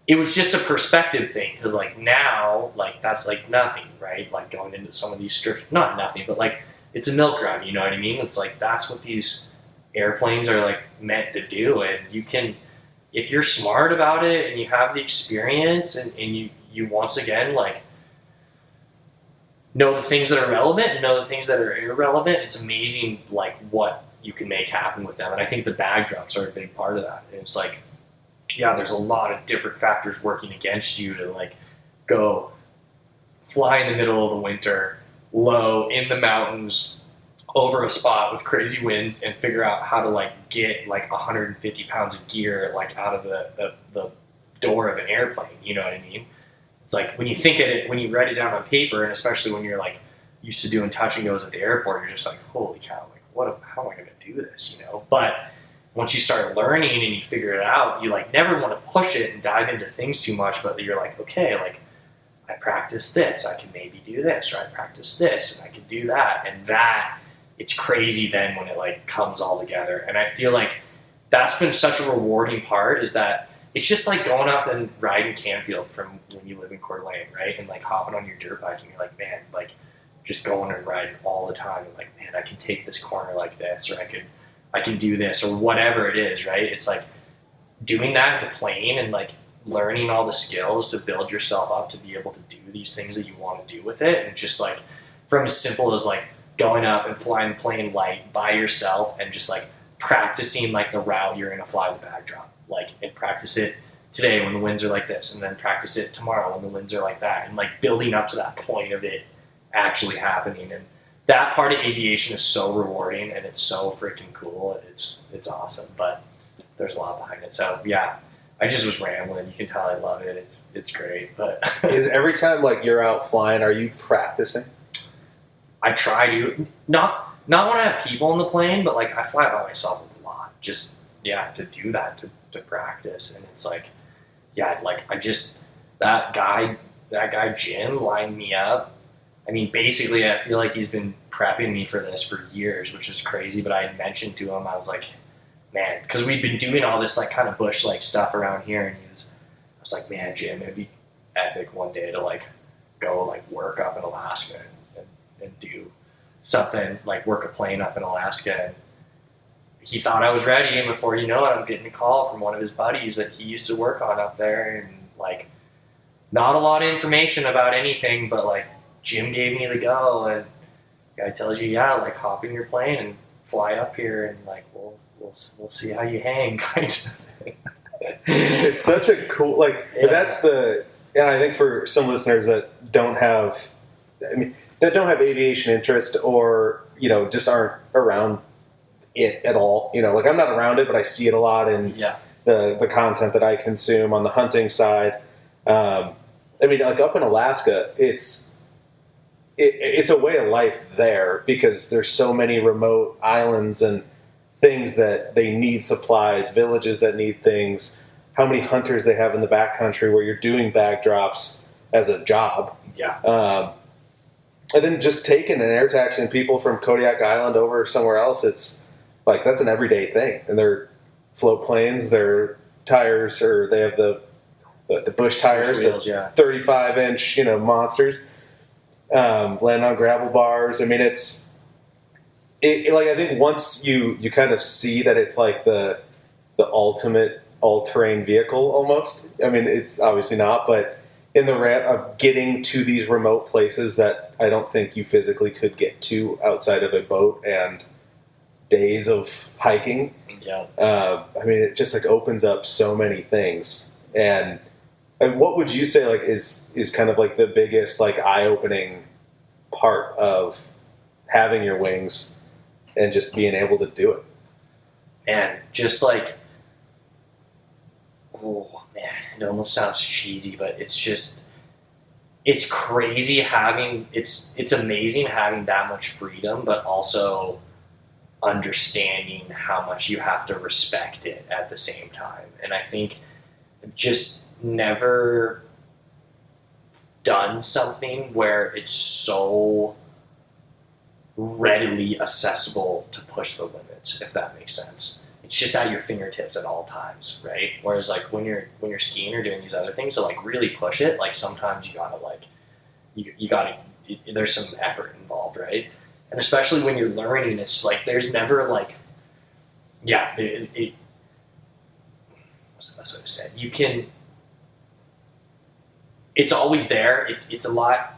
it was just a perspective thing, because like now, like that's like nothing, right? Like going into some of these strips, not nothing, but like it's a milk run, you know what I mean? It's like that's what these airplanes are like meant to do. And you can, if you're smart about it and you have the experience and you once again like know the things that are relevant and know the things that are irrelevant, it's amazing like what you can make happen with them. And I think the bag drops are a big part of that. And it's like, yeah, there's a lot of different factors working against you to like go fly in the middle of the winter, low in the mountains, over a spot with crazy winds, and figure out how to like get like 150 pounds of gear like out of the door of an airplane. You know what I mean? It's like when you think of it, when you write it down on paper, and especially when you're like used to doing touch and goes at the airport, you're just like, holy cow, like how am I going to do this? You know? But once you start learning and you figure it out, you like never want to push it and dive into things too much, but you're like, okay, like I practice this, I can maybe do this, or I practice this and I can do that. And that, it's crazy then when it like comes all together. And I feel like that's been such a rewarding part, is that it's just like going up and riding Canfield from when you live in Coeur d'Alene, right? And like hopping on your dirt bike and you're like, man, like just going and riding all the time. And like, man, I can take this corner like this, or I can do this, or whatever it is, right? It's like doing that in the plane and like learning all the skills to build yourself up to be able to do these things that you want to do with it. And just like from as simple as like going up and flying the plane light by yourself and just like practicing like the route you're going to fly with backdrop, like, and practice it today when the winds are like this, and then practice it tomorrow when the winds are like that, and like building up to that point of it actually happening. And that part of aviation is so rewarding, and it's so freaking cool. It's awesome, but there's a lot behind it. So yeah, I just was rambling. You can tell I love it. It's great. But is every time like you're out flying, are you practicing? I try to not when I have people in the plane, but like I fly by myself a lot. Just to do that, to practice. And it's like, yeah, like that guy Jim lined me up. I mean, basically, I feel like he's been prepping me for this for years, which is crazy. But I had mentioned to him, I was like, man, because we'd been doing all this like kind of bush like stuff around here, and I was like, man, Jim, it'd be epic one day to like go like work up in Alaska and do something, like work a plane up in Alaska. And he thought I was ready, and before you know it, I'm getting a call from one of his buddies that he used to work on up there, and like not a lot of information about anything, but like Jim gave me the go, and the guy tells you, yeah, like hop in your plane and fly up here, and like we'll see how you hang, kind of thing. It's such a cool, like, yeah. That's the, and I think for some listeners that don't have aviation interest, or, you know, just aren't around it at all. You know, like I'm not around it, but I see it a lot in the content that I consume on the hunting side. I mean, like up in Alaska, it's a way of life there, because there's so many remote islands and things that they need supplies, villages that need things, how many hunters they have in the backcountry where you're doing bag drops as a job. Yeah. And then just taking and air taxiing people from Kodiak Island over somewhere else, it's like that's an everyday thing. And they're float planes, they're tires, or they have the bush tires, bush wheels, the yeah. 35-inch, you know, monsters, landing on gravel bars. I mean, it's like, I think once you kind of see that it's like the ultimate all-terrain vehicle almost. I mean, it's obviously not, but in the ramp of getting to these remote places that I don't think you physically could get to outside of a boat and days of hiking. Yeah. I mean, it just like opens up so many things. And what would you say like is kind of like the biggest like eye-opening part of having your wings and just being able to do it. And just like, oh man, it almost sounds cheesy, but it's crazy it's amazing having that much freedom, but also understanding how much you have to respect it at the same time. And I think I've just never done something where it's so readily accessible to push the limits, if that makes sense. It's just at your fingertips at all times, right? Whereas like when you're skiing or doing these other things to like really push it, like sometimes you gotta like you gotta there's some effort involved, right? And especially when you're learning, it's like there's never like what's the best way to say it? You can, it's always there. It's a lot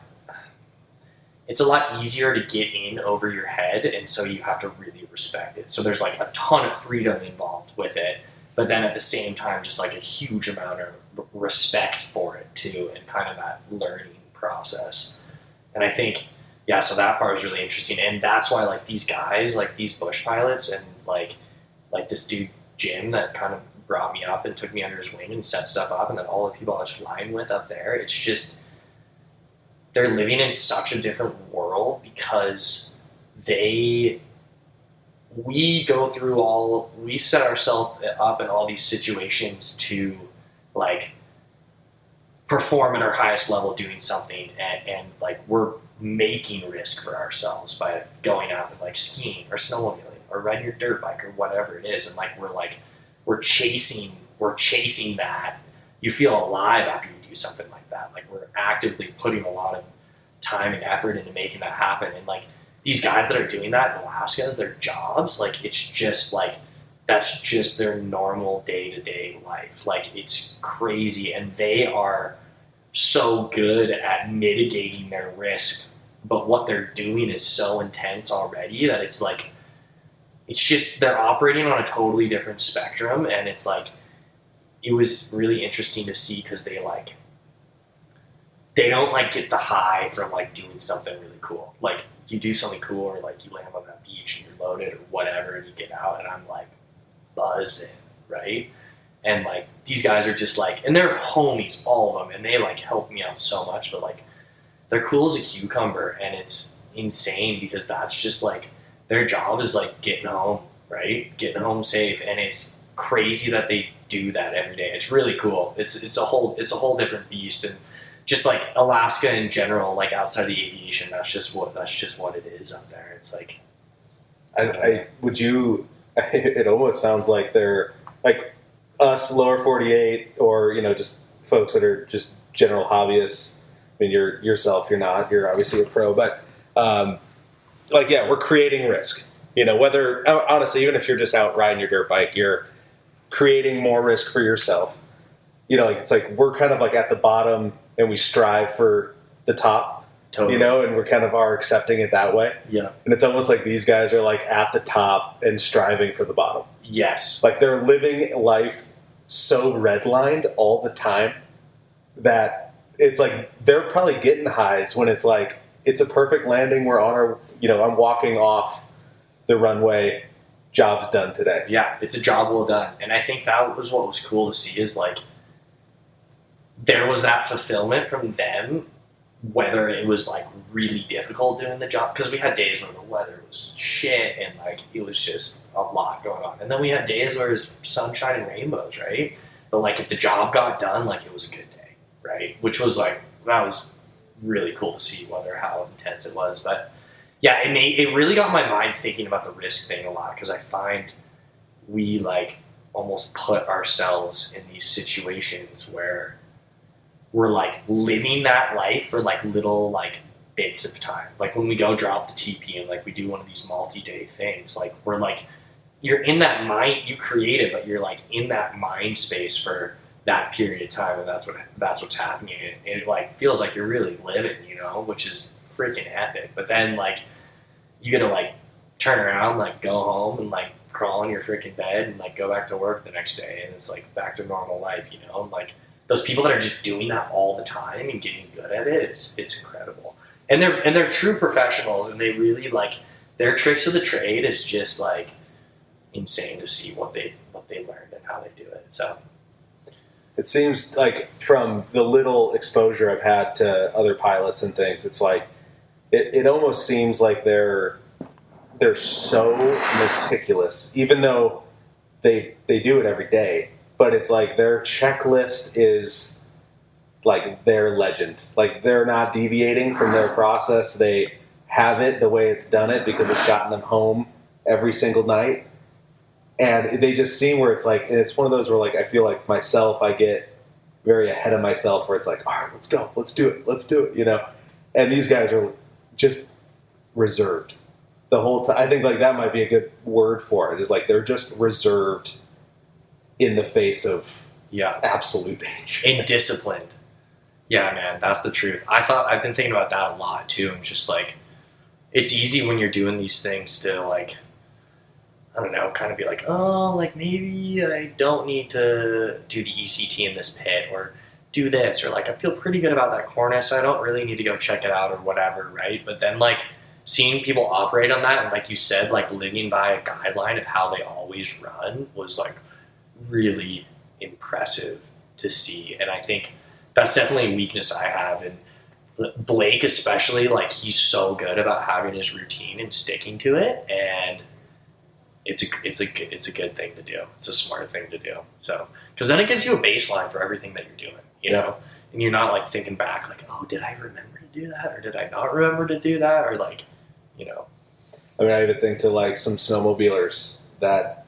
easier to get in over your head, and so you have to really respect it. So there's like a ton of freedom involved with it, but then at the same time, just like a huge amount of respect for it too, and kind of that learning process. And I think, yeah, so that part is really interesting, and that's why like these guys, like these bush pilots, and like this dude Jim that kind of brought me up and took me under his wing and set stuff up, and then all the people I was flying with up there, it's just, they're living in such a different world because we set ourselves up in all these situations to like perform at our highest level doing something, and like we're making risk for ourselves by going out and like skiing or snowmobiling or riding your dirt bike or whatever it is, and like we're chasing that. You feel alive after you do something like that. Like we're actively putting a lot of time and effort into making that happen. And like these guys that are doing that in Alaska as their jobs, like it's just like that's just their normal day-to-day life. Like it's crazy, and they are so good at mitigating their risk, but what they're doing is so intense already that it's like it's just they're operating on a totally different spectrum. And it's like it was really interesting to see because they don't like get the high from like doing something really cool. Like you do something cool, or like you land on that beach and you're loaded or whatever, and you get out, and I'm like buzzing, right? And like these guys are just like, and they're homies, all of them, and they like help me out so much, but like they're cool as a cucumber, and it's insane because that's just like their job is like getting home, right? Getting home safe, and it's crazy that they do that every day. It's really cool. It's a whole different beast, and just like Alaska in general, like outside of the aviation, that's just what it is up there. It's like it almost sounds like they're like us lower 48, or just folks that are just general hobbyists. I mean, you're not, you're obviously a pro, but we're creating risk, whether honestly, even if you're just out riding your dirt bike, you're creating more risk for yourself. It's like we're kind of like at the bottom and we strive for the top, totally. And we're kind of are accepting it that way. Yeah. And it's almost like these guys are like at the top and striving for the bottom. Yes. Like they're living life so redlined all the time that it's like they're probably getting highs when it's like it's a perfect landing. We're on our, I'm walking off the runway. Job's done today. Yeah, it's a job well done. And I think that was what was cool to see, is like there was that fulfillment from them, whether it was like really difficult doing the job, because we had days where the weather was shit and like it was just a lot going on, and then we had days where it was sunshine and rainbows, right? But like if the job got done, like it was a good day, right? Which was like, that was really cool to see, whether how intense it was. But yeah, it really got my mind thinking about the risk thing a lot, because I find we like almost put ourselves in these situations where we're like living that life for like little like bits of time. Like when we go drop the TP and like we do one of these multi-day things, like we're like, you're in that mind, you create it, but you're like in that mind space for that period of time, and that's what's happening. And it like feels like you're really living, which is freaking epic. But then like you gotta like turn around, like go home and like crawl in your freaking bed and like go back to work the next day, and it's like back to normal life, Like those people that are just doing that all the time and getting good at it, it's incredible. and they're true professionals, and they really like their tricks of the trade is just like insane to see what they learned and how they do it. So it seems like from the little exposure I've had to other pilots and things, it's like it almost seems like they're so meticulous, even though they do it every day. But it's like their checklist is like their legend. Like they're not deviating from their process. They have it the way it's done it because it's gotten them home every single night. And they just seem where it's like, and it's one of those where like I feel like myself, I get very ahead of myself where it's like, all right, let's go, let's do it, you know. And these guys are just reserved the whole time. I think like that might be a good word for it. Is like they're just reserved in the face of absolute danger and disciplined. Yeah, man, that's the truth. I've been thinking about that a lot too. And just like, it's easy when you're doing these things to like, I don't know, kind of be like, oh, like maybe I don't need to do the ECT in this pit or do this, or like I feel pretty good about that cornice, so I don't really need to go check it out or whatever, right? But then like seeing people operate on that and like you said, like living by a guideline of how they always run was like really impressive to see. And I think that's definitely a weakness I have. And Blake especially, like he's so good about having his routine and sticking to it, and it's a good thing to do. It's a smart thing to do. So because then it gives you a baseline for everything that you're doing, you know, and you're not like thinking back like, oh, did I remember to do that, or did I not remember to do that, or like, you know. I mean, I even think to like some snowmobilers that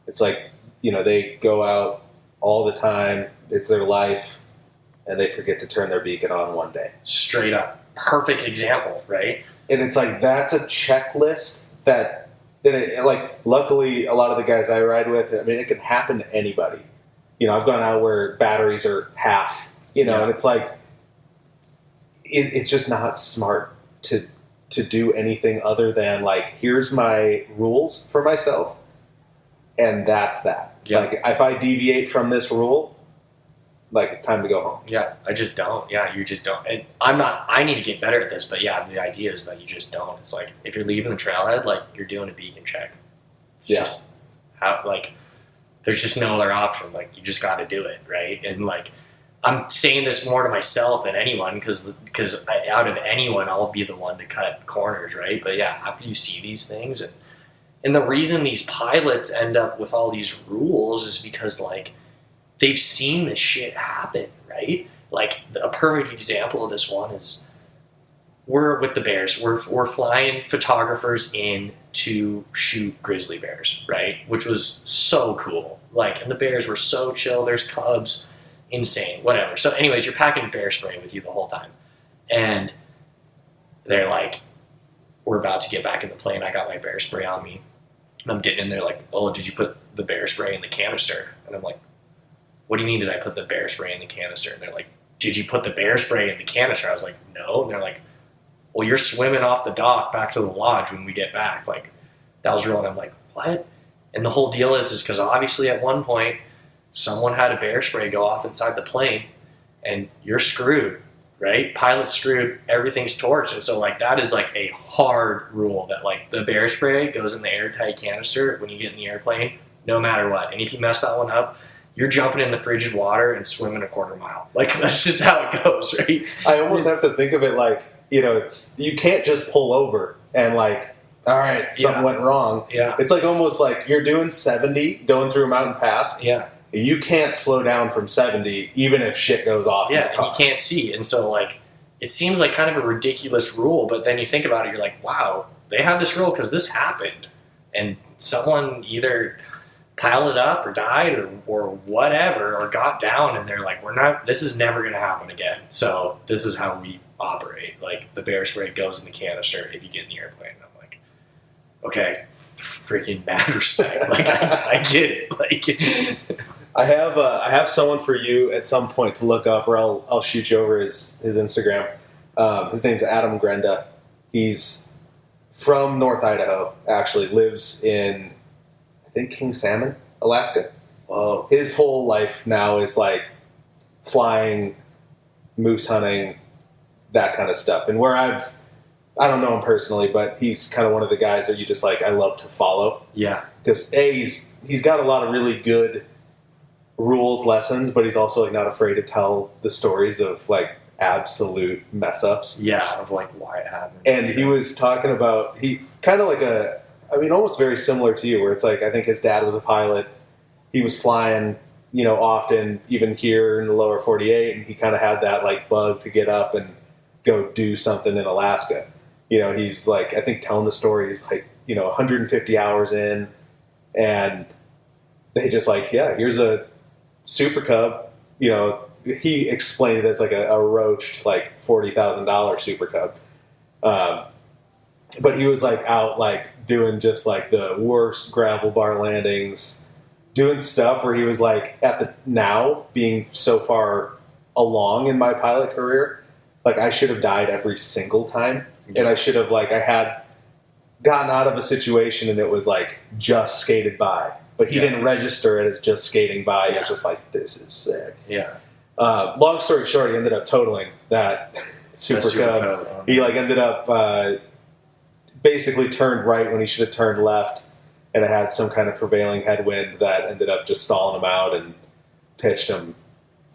it's like, you know, they go out all the time, it's their life, and they forget to turn their beacon on one day. Straight up. Perfect example, right? And it's like, that's a checklist that like, luckily, a lot of the guys I ride with, I mean, it can happen to anybody. You know, I've gone out where batteries are half, you know, and it's like, it's just not smart to do anything other than like, here's my rules for myself, and that's that. Yeah. Like, if I deviate from this rule, like, time to go home. Yeah, I just don't. Yeah, you just don't. And I need to get better at this, but yeah, the idea is that you just don't. It's like, if you're leaving the trailhead, like, you're doing a beacon check. It's just how, like, there's just no other option. Like, you just got to do it, right? And, like, I'm saying this more to myself than anyone because out of anyone, I'll be the one to cut corners, right? But yeah, after you see these things, and the reason these pilots end up with all these rules is because, like, they've seen this shit happen, right? Like, a perfect example of this one is we're with the bears. We're flying photographers in to shoot grizzly bears, right? Which was so cool. Like, and the bears were so chill. There's cubs, insane, whatever. So anyways, you're packing bear spray with you the whole time. And they're like, we're about to get back in the plane. I got my bear spray on me. And I'm getting in there like, oh, did you put the bear spray in the canister? And I'm like, what do you mean did I put the bear spray in the canister? And they're like, did you put the bear spray in the canister? I was like, no. And they're like, well, you're swimming off the dock back to the lodge when we get back. Like, that was real. And I'm like, what? And the whole deal is because obviously at one point, someone had a bear spray go off inside the plane, and you're screwed, right? Pilot's screwed, everything's torched. And so, like, that is, like, a hard rule that, like, the bear spray goes in the airtight canister when you get in the airplane, no matter what. And if you mess that one up, you're jumping in the frigid water and swimming a quarter mile. Like, that's just how it goes, right? I almost have to think of it like, you know, you can't just pull over and, like, all right, something went wrong. Yeah. It's like almost like you're doing 70 going through a mountain pass. Yeah. You can't slow down from 70 even if shit goes off. Yeah, and you can't see. And so, like, it seems like kind of a ridiculous rule, but then you think about it, you're like, wow, they have this rule because this happened. And someone either piled it up or died or whatever, or got down, and they're like, this is never going to happen again. So this is how we operate. Like, the bear spray goes in the canister if you get in the airplane. I'm like, okay, freaking mad respect. Like, I get it. Like, I have someone for you at some point to look up, or I'll shoot you over his Instagram. His name's Adam Grenda. He's from North Idaho, actually lives in, I think, King Salmon, Alaska. Whoa. His whole life now is like flying, moose hunting, that kind of stuff. And where I've I don't know him personally, but he's kind of one of the guys that you just like. I love to follow. Yeah. Because he's got a lot of really good rules lessons, but he's also like not afraid to tell the stories of like absolute mess ups. Yeah, of like why it happened. And he was talking about he kind of like almost very similar to you, where it's like I think his dad was a pilot. He was flying, often even here in the lower 48, and he kind of had that like bug to get up and go do something in Alaska. He's like I think telling the stories like 150 hours in, and they just like here's a Super Cub. He explained it as like a roached like $40,000 Super Cub. But he was like out like doing just like the worst gravel bar landings, doing stuff where he was like now being so far along in my pilot career, like I should have died every single time. And I should have I had gotten out of a situation and it was like just skated by, but he didn't register it as just skating by. He was just like, this is sick. Yeah. Long story short, he ended up totaling that Super Cub. He ended up basically turned right when he should have turned left, and it had some kind of prevailing headwind that ended up just stalling him out and pitched him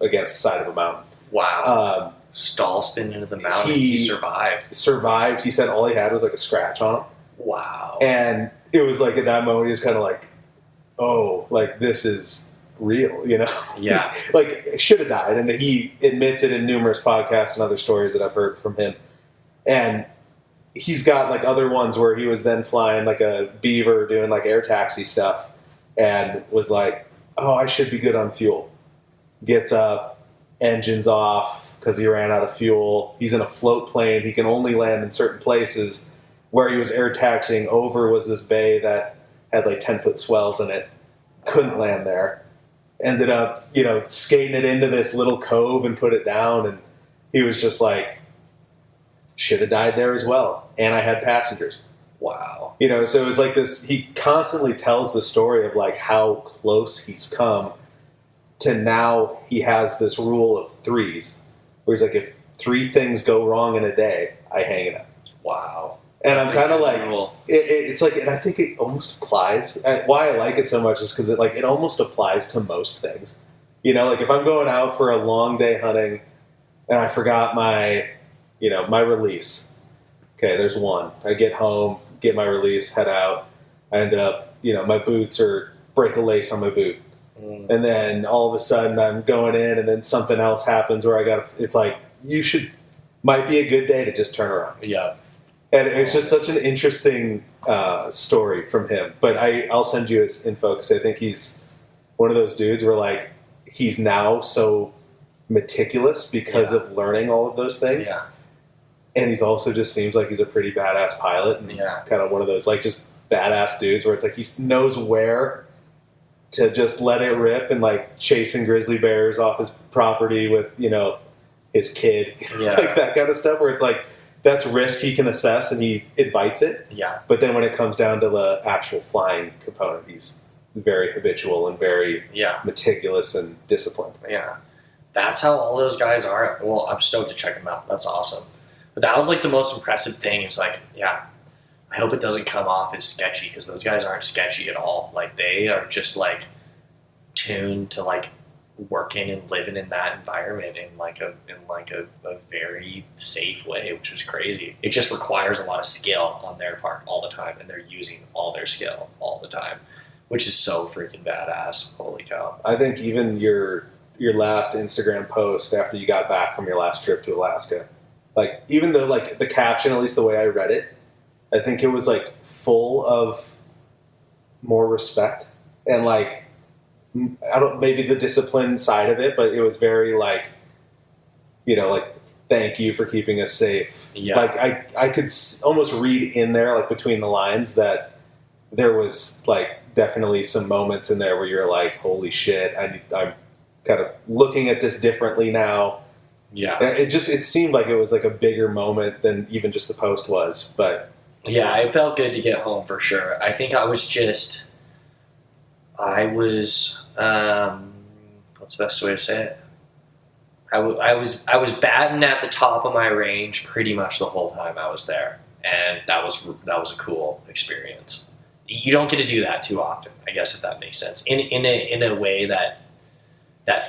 against the side of a mountain. Wow. Stall spin into the mountain. He survived. He said all he had was like a scratch on him. Wow. And it was like at that moment he was kind of like, oh, like this is real, Yeah. Like should have died. And he admits it in numerous podcasts and other stories that I've heard from him. And he's got like other ones where he was then flying like a Beaver doing like air taxi stuff and was like, oh, I should be good on fuel. Gets up, engines off because he ran out of fuel. He's in a float plane. He can only land in certain places. Where he was air taxiing over was this bay that had like 10-foot swells in it. Couldn't land there. Ended up, skating it into this little cove and put it down. And he was just like, should have died there as well. And I had passengers. Wow. So it was like this, he constantly tells the story of like how close he's come to now he has this rule of threes. Where he's like, if 3 things go wrong in a day, I hang it up. Wow. And I'm kind of like, it's like, and I think it almost applies. Why I like it so much is because it almost applies to most things. Like if I'm going out for a long day hunting and I forgot my release. Okay, there's one. I get home, get my release, head out. I end up, my boots break a lace on my boot. And then all of a sudden I'm going in and then something else happens where it's like, might be a good day to just turn around. Yeah. And it's just such an interesting story from him. But I'll send you his info because I think he's one of those dudes where like he's now so meticulous because of learning all of those things. Yeah. And he's also just seems like he's a pretty badass pilot and kind of one of those like just badass dudes where it's like he knows where to just let it rip and like chasing grizzly bears off his property with, his kid, like that kind of stuff where it's like, that's risk he can assess and he invites it. Yeah. But then when it comes down to the actual flying component, he's very habitual and very meticulous and disciplined. Yeah. That's how all those guys are. Well, I'm stoked to check them out. That's awesome. But that was like the most impressive thing is like, I hope it doesn't come off as sketchy because those guys aren't sketchy at all. Like they are just like tuned to like working and living in that environment in a very safe way, which is crazy. It just requires a lot of skill on their part all the time, and they're using all their skill all the time, which is so freaking badass. Holy cow! I think even your last Instagram post after you got back from your last trip to Alaska, like even though like the caption, at least the way I read it, I think it was like full of more respect and like. Maybe the discipline side of it, but it was very like, like, thank you for keeping us safe. Yeah. Like I could almost read in there, like between the lines that there was like definitely some moments in there where you're like, holy shit, I'm kind of looking at this differently now. Yeah. It seemed like it was like a bigger moment than even just the post was, but. Yeah, it felt good to get home for sure. I think I was what's the best way to say it? I was batting at the top of my range pretty much the whole time I was there. and that was a cool experience. You don't get to do that too often, I guess, if that makes sense. In a way that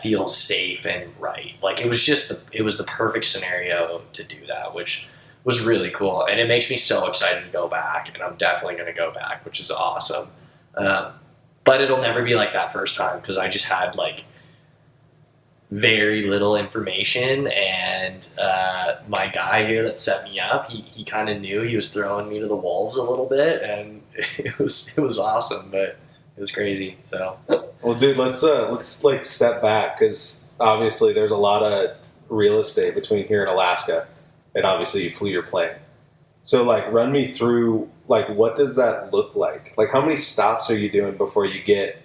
feels safe and right. Like it was the perfect scenario to do that, which was really cool, and it makes me so excited to go back, and I'm definitely going to go back, which is awesome. But it'll never be like that first time because I just had like very little information, and my guy here that set me up, he kind of knew he was throwing me to the wolves a little bit, and it was awesome, but it was crazy. So, well, dude, let's like step back because obviously there's a lot of real estate between here and Alaska, and obviously you flew your plane. So, like, run me through like what does that look like? Like, how many stops are you doing before you get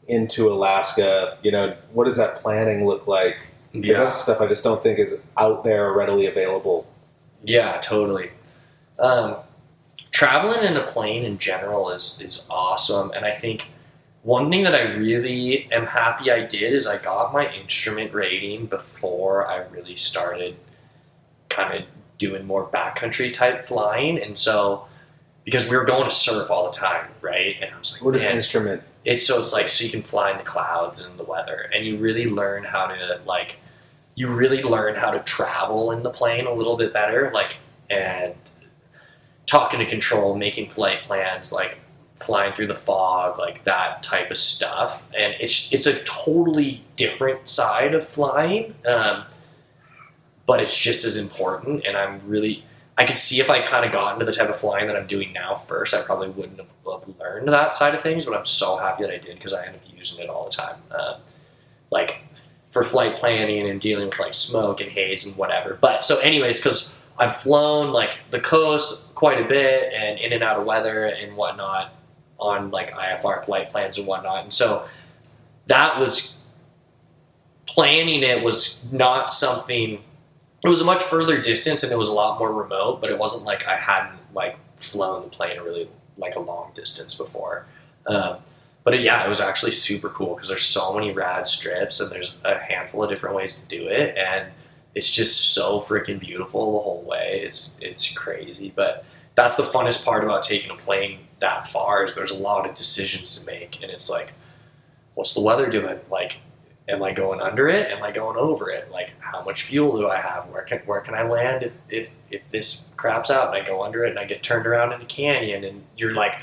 into Alaska? You know, what does that planning look like? Yeah, that's the stuff I just don't think is out there or readily available. Yeah, totally. Traveling in a plane in general is awesome, and I think one thing that I really am happy I did is I got my instrument rating before I really started kind of doing more backcountry type flying, and so because we were going to surf all the time, right? And I was like, what is instrument? It's like so you can fly in the clouds and the weather, and you really learn how to travel in the plane a little bit better, like, and talking to control, making flight plans, like flying through the fog, like that type of stuff. And it's a totally different side of flying, but it's just as important. And I could see if I kind of got into the type of flying that I'm doing now first, I probably wouldn't have learned that side of things, but I'm so happy that I did because I end up using it all the time. Like for flight planning and dealing with like smoke and haze and whatever. But so anyways, because I've flown like the coast quite a bit and in and out of weather and whatnot on like IFR flight plans and whatnot. And so that was planning. It was not something, it was a much further distance and it was a lot more remote, but it wasn't like I hadn't like flown the plane really like a long distance before. But yeah, it was actually super cool because there's so many rad strips and there's a handful of different ways to do it. And it's just so freaking beautiful the whole way. It's crazy. But that's the funnest part about taking a plane that far is there's a lot of decisions to make. And it's like, what's the weather doing? Like, am I going under it? Am I going over it? Like, how much fuel do I have? Where can I land if this craps out and I go under it and I get turned around in a canyon? And you're like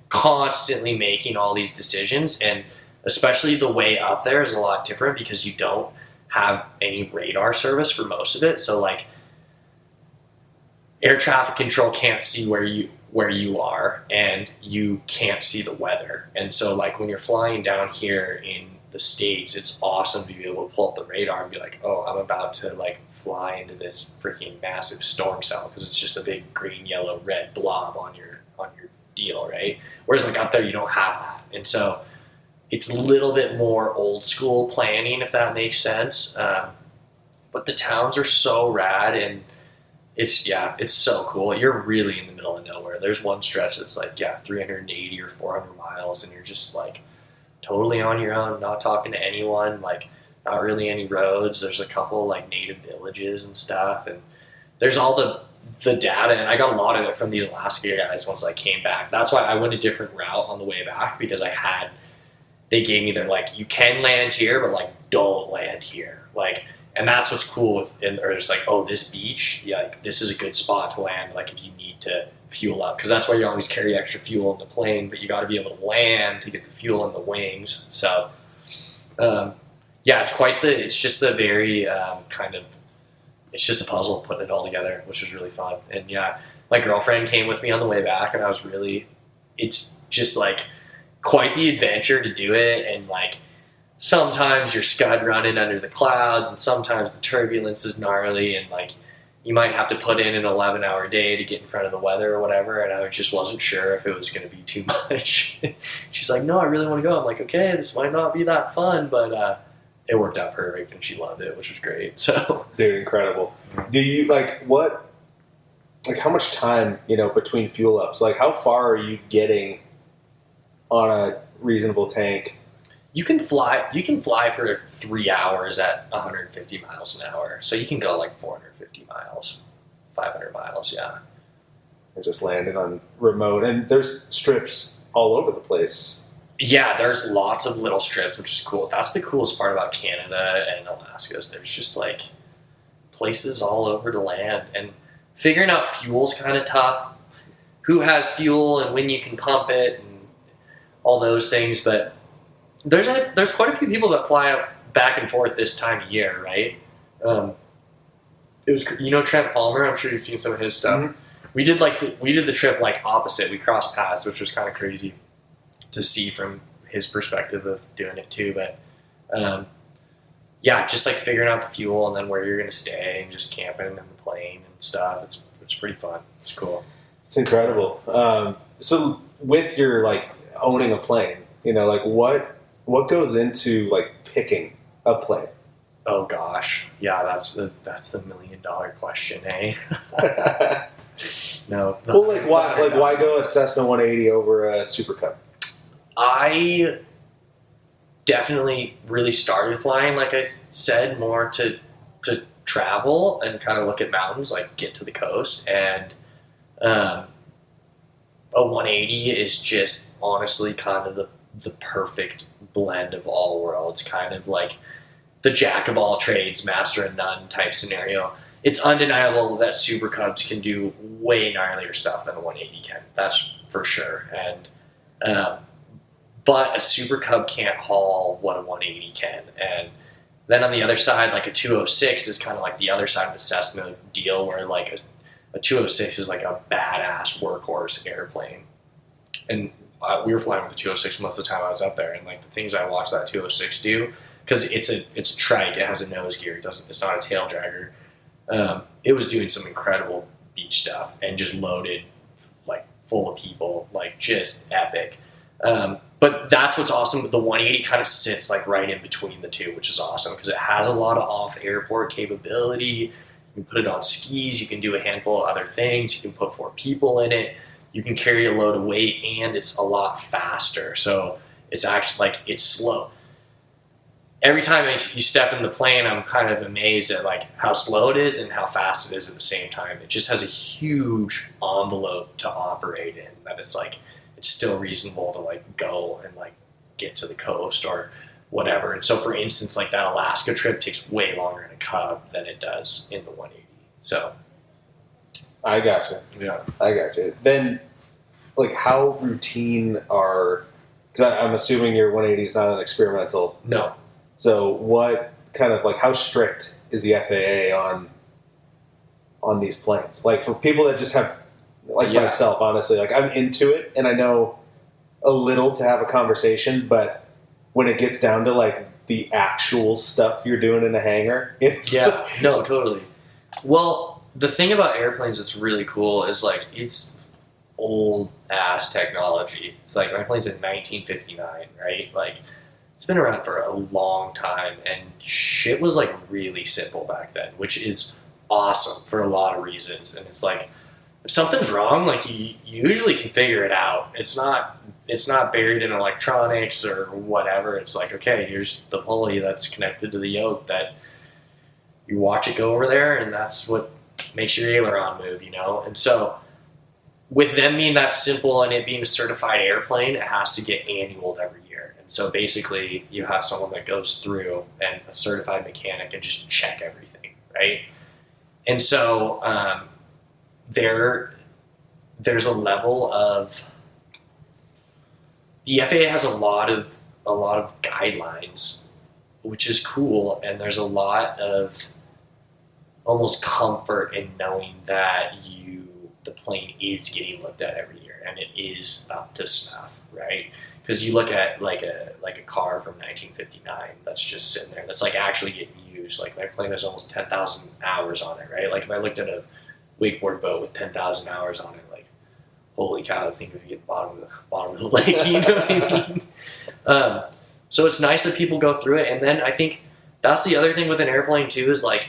constantly making all these decisions. And especially the way up there is a lot different because you don't have any radar service for most of it. So like air traffic control can't see where you are and you can't see the weather. And so like when you're flying down here in the States, it's awesome to be able to pull up the radar and be like, oh, I'm about to like fly into this freaking massive storm cell because it's just a big green, yellow, red blob on your deal, right? Whereas like up there you don't have that. And so it's a little bit more old school planning, if that makes sense. But the towns are so rad and it's so cool. You're really in the middle of nowhere. There's one stretch that's like, 380 or 400 miles and you're just like totally on your own, not talking to anyone, like not really any roads. There's a couple like native villages and stuff. And there's all the data. And I got a lot of it from these Alaska guys once I came back. That's why I went a different route on the way back because they gave me their like, you can land here, but like don't land here. Like, and that's what's cool with, or it's like, oh, this beach, like this is a good spot to land. Like if you need to fuel up, because that's why you always carry extra fuel in the plane, but you got to be able to land to get the fuel in the wings. So, it's just a very it's just a puzzle putting it all together, which was really fun. And yeah, my girlfriend came with me on the way back, and it's just like quite the adventure to do it. And like sometimes you're scud running under the clouds, and sometimes the turbulence is gnarly, and like you might have to put in an 11-hour day to get in front of the weather or whatever. And I just wasn't sure if it was going to be too much. She's like, no, I really want to go. I'm like, okay, this might not be that fun, but it worked out perfect, and she loved it, which was great. So, dude, incredible. Do you how much time, between fuel ups? Like, how far are you getting on a reasonable tank? You can fly for 3 hours at 150 miles an hour. So you can go like 450 miles, 500 miles, yeah. I just landed on remote, and there's strips all over the place. Yeah, there's lots of little strips, which is cool. That's the coolest part about Canada and Alaska is there's just like places all over to land, and figuring out fuel's kind of tough. Who has fuel and when you can pump it and all those things, but there's quite a few people that fly out back and forth this time of year, right? It was Trent Palmer. I'm sure you've seen some of his stuff. Mm-hmm. We did the trip like opposite. We crossed paths, which was kind of crazy to see from his perspective of doing it too. But yeah, just like figuring out the fuel and then where you're gonna stay and just camping in the plane and stuff. It's pretty fun. It's cool. It's incredible. So with your like owning a plane, like what goes into like picking a plane? Oh gosh, yeah, that's the $1 million question, eh? No. Well, why go a Cessna 180 over a Super Cub? I definitely really started flying, like I said, more to travel and kind of look at mountains, like get to the coast. And a 180 is just honestly kind of the perfect blend of all worlds, kind of like the jack of all trades, master of none type scenario. It's undeniable that Super Cubs can do way gnarlier stuff than a 180 can. That's for sure. And but a Super Cub can't haul what a 180 can. And then on the other side, like a 206 is kind of like the other side of the Cessna deal, where like a 206 is like a badass workhorse airplane. And we were flying with the 206 most of the time I was up there, and like the things I watched that 206 do, because it's a trike, it has a nose gear, it's not a tail dragger. It was doing some incredible beach stuff and just loaded, like full of people, like just epic. But that's what's awesome. The 180 kind of sits like right in between the two, which is awesome because it has a lot of off-airport capability. You can put it on skis. You can do a handful of other things. You can put 4 people in it. You can carry a load of weight, and it's a lot faster. So it's actually like it's slow. Every time you step in the plane, I'm kind of amazed at like how slow it is and how fast it is at the same time. It just has a huge envelope to operate in, that it's like it's still reasonable to like go and like get to the coast or whatever. And so, for instance, like that Alaska trip takes way longer in a Cub than it does in the 180. So, I gotcha. Yeah, I gotcha. Then, like, how routine are? Because I'm assuming your 180 is not an experimental. No. So, what kind of like how strict is the FAA on these planes? Like for people that just have, like myself, honestly, like I'm into it and I know a little to have a conversation, but when it gets down to like the actual stuff you're doing in a hangar, yeah, no, totally. Well, the thing about airplanes that's really cool is like it's old ass technology. It's like my plane's in 1959, right? Like it's been around for a long time, and shit was like really simple back then, which is awesome for a lot of reasons. And it's like if something's wrong, like you usually can figure it out. It's not buried in electronics or whatever. It's like, okay, here's the pulley that's connected to the yoke that you watch it go over there, and that's what makes your aileron move, And so with them being that simple and it being a certified airplane, it has to get annualed every year. And so basically you have someone that goes through and a certified mechanic and just check everything, right? And so there's a level of the FAA has a lot of guidelines, which is cool, and there's a lot of almost comfort in knowing that the plane is getting looked at every year and it is up to snuff, right? Because you look at like a car from 1959 that's just sitting there that's like actually getting used. Like my plane has almost 10,000 hours on it, right? Like if I looked at a wakeboard boat with 10,000 hours on it, like holy cow, I think we get the bottom of the lake. You know what I mean? So it's nice that people go through it, and then I think that's the other thing with an airplane too is like.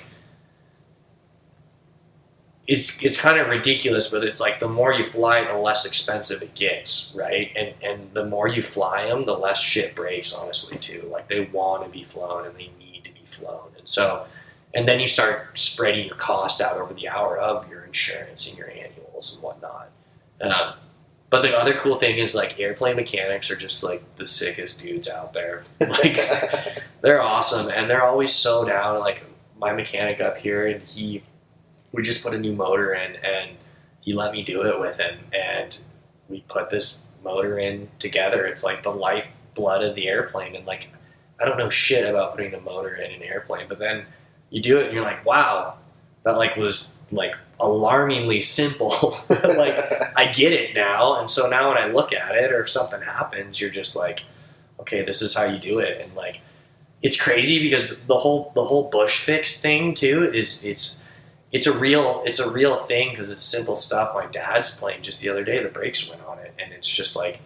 It's kind of ridiculous, but it's like the more you fly it, the less expensive it gets, right? And the more you fly them, the less shit breaks, honestly, too. Like they want to be flown and they need to be flown. And so, and then you start spreading your cost out over the hour of your insurance and your annual rules and whatnot. But the other cool thing is like airplane mechanics are just like the sickest dudes out there. Like they're awesome and they're always so down. Like my mechanic up here, and we just put a new motor in, and he let me do it with him, and we put this motor in together. It's like the lifeblood of the airplane, and like I don't know shit about putting a motor in an airplane, but then you do it and you're like, wow, that like was like alarmingly simple. Like I get it now, and so now when I look at it or if something happens, you're just like, okay, this is how you do it. And like it's crazy because the whole bush fix thing too is it's a real thing because it's simple stuff. My dad's plane just the other day, the brakes went on it, and it's just like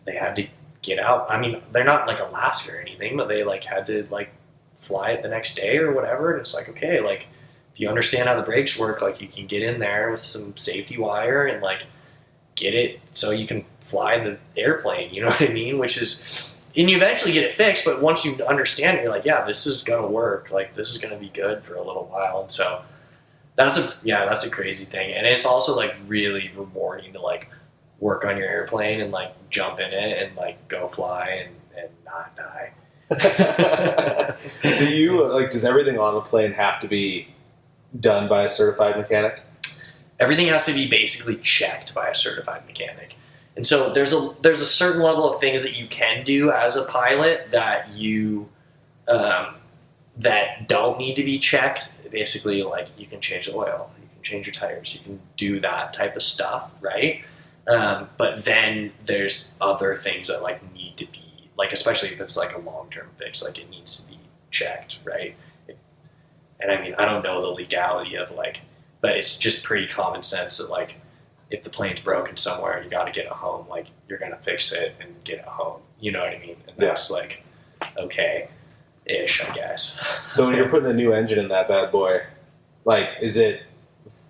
they had to get out. I mean, they're not like Alaska or anything, but they like had to like fly it the next day or whatever. And it's like, okay, like if you understand how the brakes work, like you can get in there with some safety wire and like get it so you can fly the airplane, you know what I mean? Which is, and you eventually get it fixed, but once you understand it, you're like, yeah, this is gonna work. Like this is gonna be good for a little while. And so that's a crazy thing. And it's also like really rewarding to like work on your airplane and like jump in it and like go fly and not die. Does everything on the plane have to be done by a certified mechanic? Everything has to be basically checked by a certified mechanic. And so there's a certain level of things that you can do as a pilot that you that don't need to be checked. Basically, like you can change the oil, you can change your tires, you can do that type of stuff, right? But then there's other things that like need to be like, especially if it's like a long-term fix, like it needs to be checked, right? And I mean, I don't know the legality of like, but it's just pretty common sense that like, if the plane's broken somewhere, you got to get it home. Like you're gonna fix it and get it home. You know what I mean? And that's like, okay-ish, I guess. So when you're putting a new engine in that bad boy, like, is it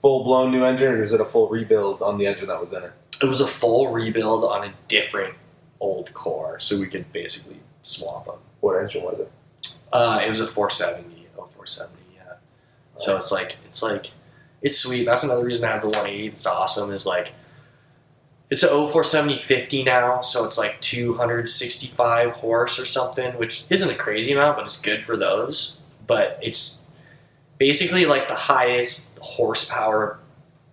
full-blown new engine or is it a full rebuild on the engine that was in it? It was a full rebuild on a different old core, so we could basically swap them. What engine was it? It was a 470, yeah. So it's sweet. That's another reason I have the 180. It's awesome. Is like it's a 0470 50 now, so it's like 265 horse or something, which isn't a crazy amount, but it's good for those. But it's basically like the highest horsepower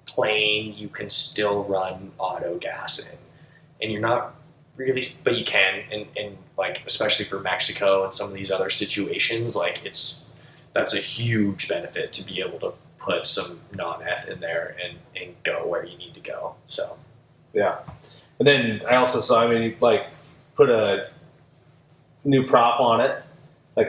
plane you can still run auto gas in, and you're not really, but you can, and like especially for Mexico and some of these other situations, like that's a huge benefit to be able to put some non-F in there and go where you need to go. So yeah. And then I also saw, you like put a new prop on it, like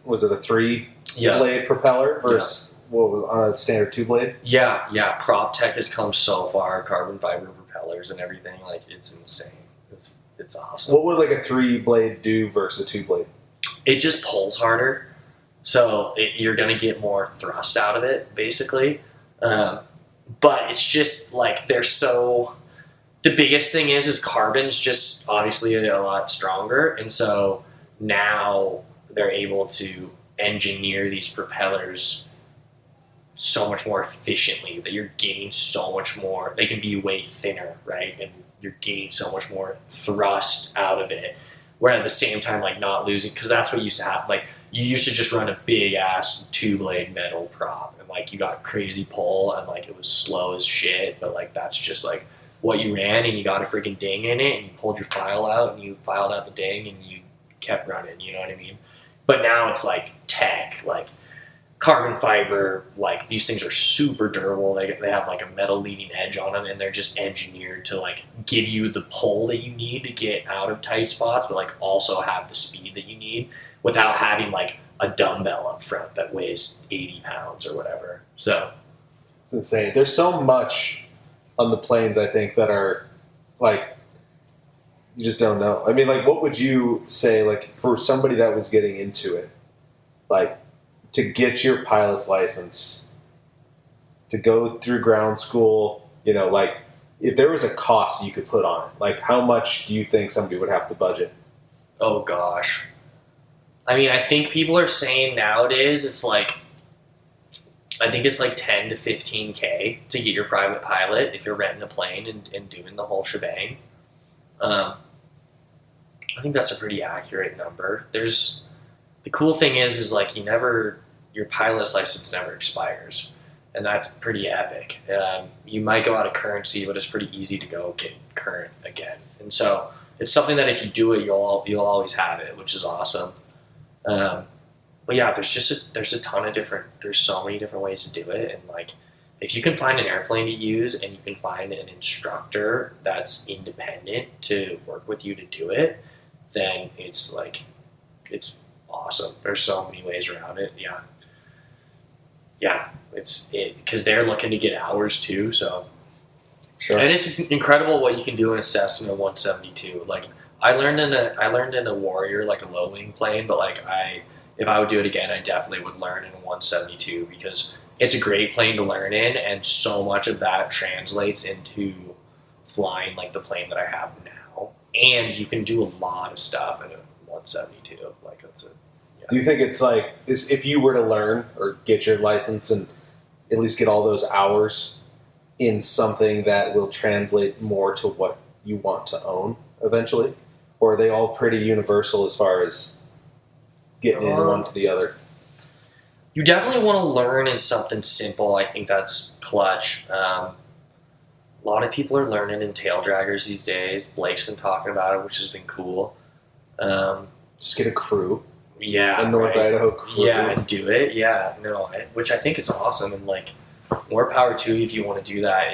was it a 3-blade propeller versus what was on a standard 2-blade? Yeah. Prop tech has come so far, carbon fiber propellers and everything, like it's insane. It's awesome. What would like a 3-blade do versus a 2-blade? It just pulls harder. So you're going to get more thrust out of it, basically. But it's just like the biggest thing is carbon's just obviously a lot stronger. And so now they're able to engineer these propellers so much more efficiently that you're getting so much more. They can be way thinner, right? And you're getting so much more thrust out of it. Where at the same time, like not losing, because that's what used to happen. Like you used to just run a big ass 2-blade metal prop, and like you got crazy pull, and like it was slow as shit. But like that's just like what you ran, and you got a freaking ding in it, and you pulled your file out, and you filed out the ding, and you kept running. You know what I mean? But now it's like tech, like carbon fiber. Like these things are super durable. They have like a metal leading edge on them, and they're just engineered to like give you the pull that you need to get out of tight spots, but like also have the speed that you need without having like a dumbbell up front that weighs 80 pounds or whatever. So it's insane. There's so much on the planes, I think, that are like, you just don't know. I mean, like, what would you say, like, for somebody that was getting into it, like, to get your pilot's license, to go through ground school, you know, like, if there was a cost you could put on it, like, how much do you think somebody would have to budget? Oh, gosh. I mean, I think people are saying nowadays it's like I think it's like 10 to 15K to get your private pilot if you're renting a plane and doing the whole shebang. I think that's a pretty accurate number. The cool thing is like your pilot's license never expires, and that's pretty epic. You might go out of currency, but it's pretty easy to go get current again. And so it's something that if you do it, you'll always have it, which is awesome. But yeah, there's so many different ways to do it, and like if you can find an airplane to use and you can find an instructor that's independent to work with you to do it, then it's awesome. There's so many ways around it. Yeah, it's because they're looking to get hours too. So Sure. And it's incredible what you can do in a Cessna 172. Like I learned in a Warrior, like a low wing plane, but like if I would do it again, I definitely would learn in a 172 because it's a great plane to learn in, and so much of that translates into flying like the plane that I have now. And you can do a lot of stuff in a 172. Like that's it. Yeah. Do you think it's like if you were to learn or get your license and at least get all those hours in something that will translate more to what you want to own eventually? Or are they all pretty universal as far as getting in one to the other? You definitely want to learn in something simple. I think that's clutch. A lot of people are learning in tail draggers these days. Blake's been talking about it, which has been cool. Just get a crew. Yeah. A North Idaho crew. Yeah, and do it. Yeah, no, which I think is awesome. And like, more power to you if you want to do that.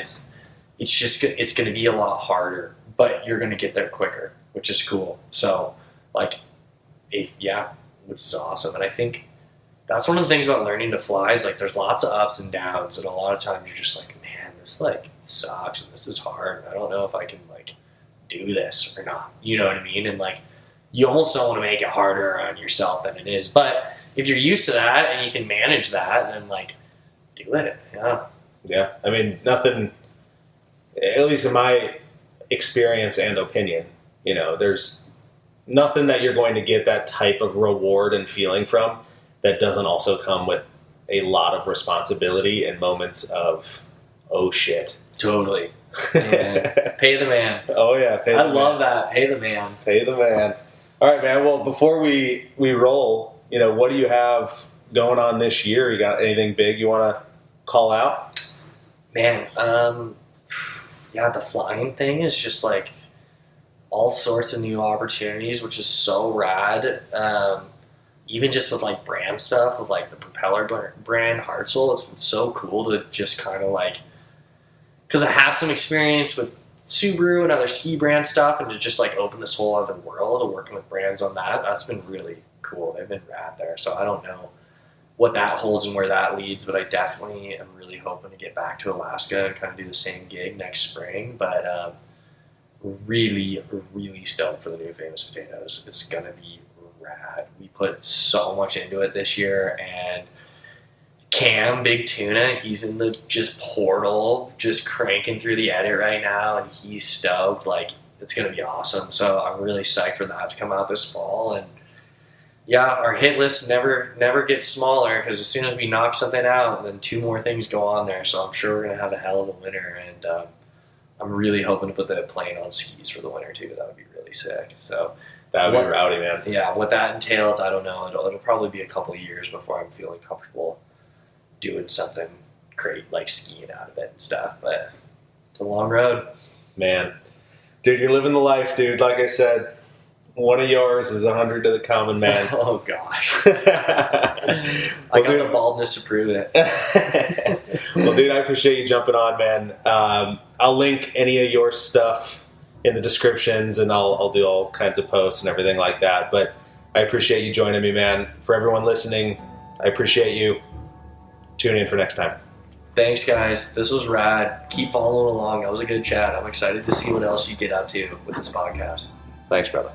It's going to be a lot harder, but you're going to get there quicker, which is cool. So, like, which is awesome. And I think that's one of the things about learning to fly is like there's lots of ups and downs, and a lot of times you're just like, man, this like sucks and this is hard. And I don't know if I can like do this or not. You know what I mean? And like, you almost don't want to make it harder on yourself than it is. But if you're used to that and you can manage that, then like, do it. Yeah. I mean, nothing, at least in my experience and opinion, there's nothing that you're going to get that type of reward and feeling from that doesn't also come with a lot of responsibility and moments of, oh shit. Totally. Yeah. Pay the man. Oh yeah. I love that. Pay the man. Pay the man. All right, man. Well, before we roll, what do you have going on this year? You got anything big you want to call out? Man, the flying thing is just like all sorts of new opportunities, which is so rad. Even just with like brand stuff, with like the propeller brand Hartzell, it's been so cool to just kind of like, because I have some experience with Subaru and other ski brand stuff, and to just like open this whole other world of working with brands on that's been really cool. They've been rad there. So I don't know what that holds and where that leads, but I definitely am really hoping to get back to Alaska and kind of do the same gig next spring. But really, really stoked for the new Famous Potatoes. It's going to be rad. We put so much into it this year, and Cam, Big Tuna, he's in the just portal, just cranking through the edit right now, and he's stoked. Like, it's going to be awesome. So I'm really psyched for that to come out this fall. And yeah, our hit list never gets smaller, because as soon as we knock something out, then 2 more things go on there. So I'm sure we're going to have a hell of a winter, and I'm really hoping to put the plane on skis for the winter too. That would be really sick. So that would be rowdy, man. Yeah, what that entails, I don't know. It'll probably be a couple of years before I'm feeling comfortable doing something great like skiing out of it and stuff. But it's a long road, man. Dude, you're living the life, dude. Like I said, one of yours is 100 to the common man. Oh, gosh. I got the baldness to prove it. Well, dude, I appreciate you jumping on, man. I'll link any of your stuff in the descriptions, and I'll do all kinds of posts and everything like that. But I appreciate you joining me, man. For everyone listening, I appreciate you. Tune in for next time. Thanks, guys. This was rad. Keep following along. That was a good chat. I'm excited to see what else you get up to with this podcast. Thanks, brother.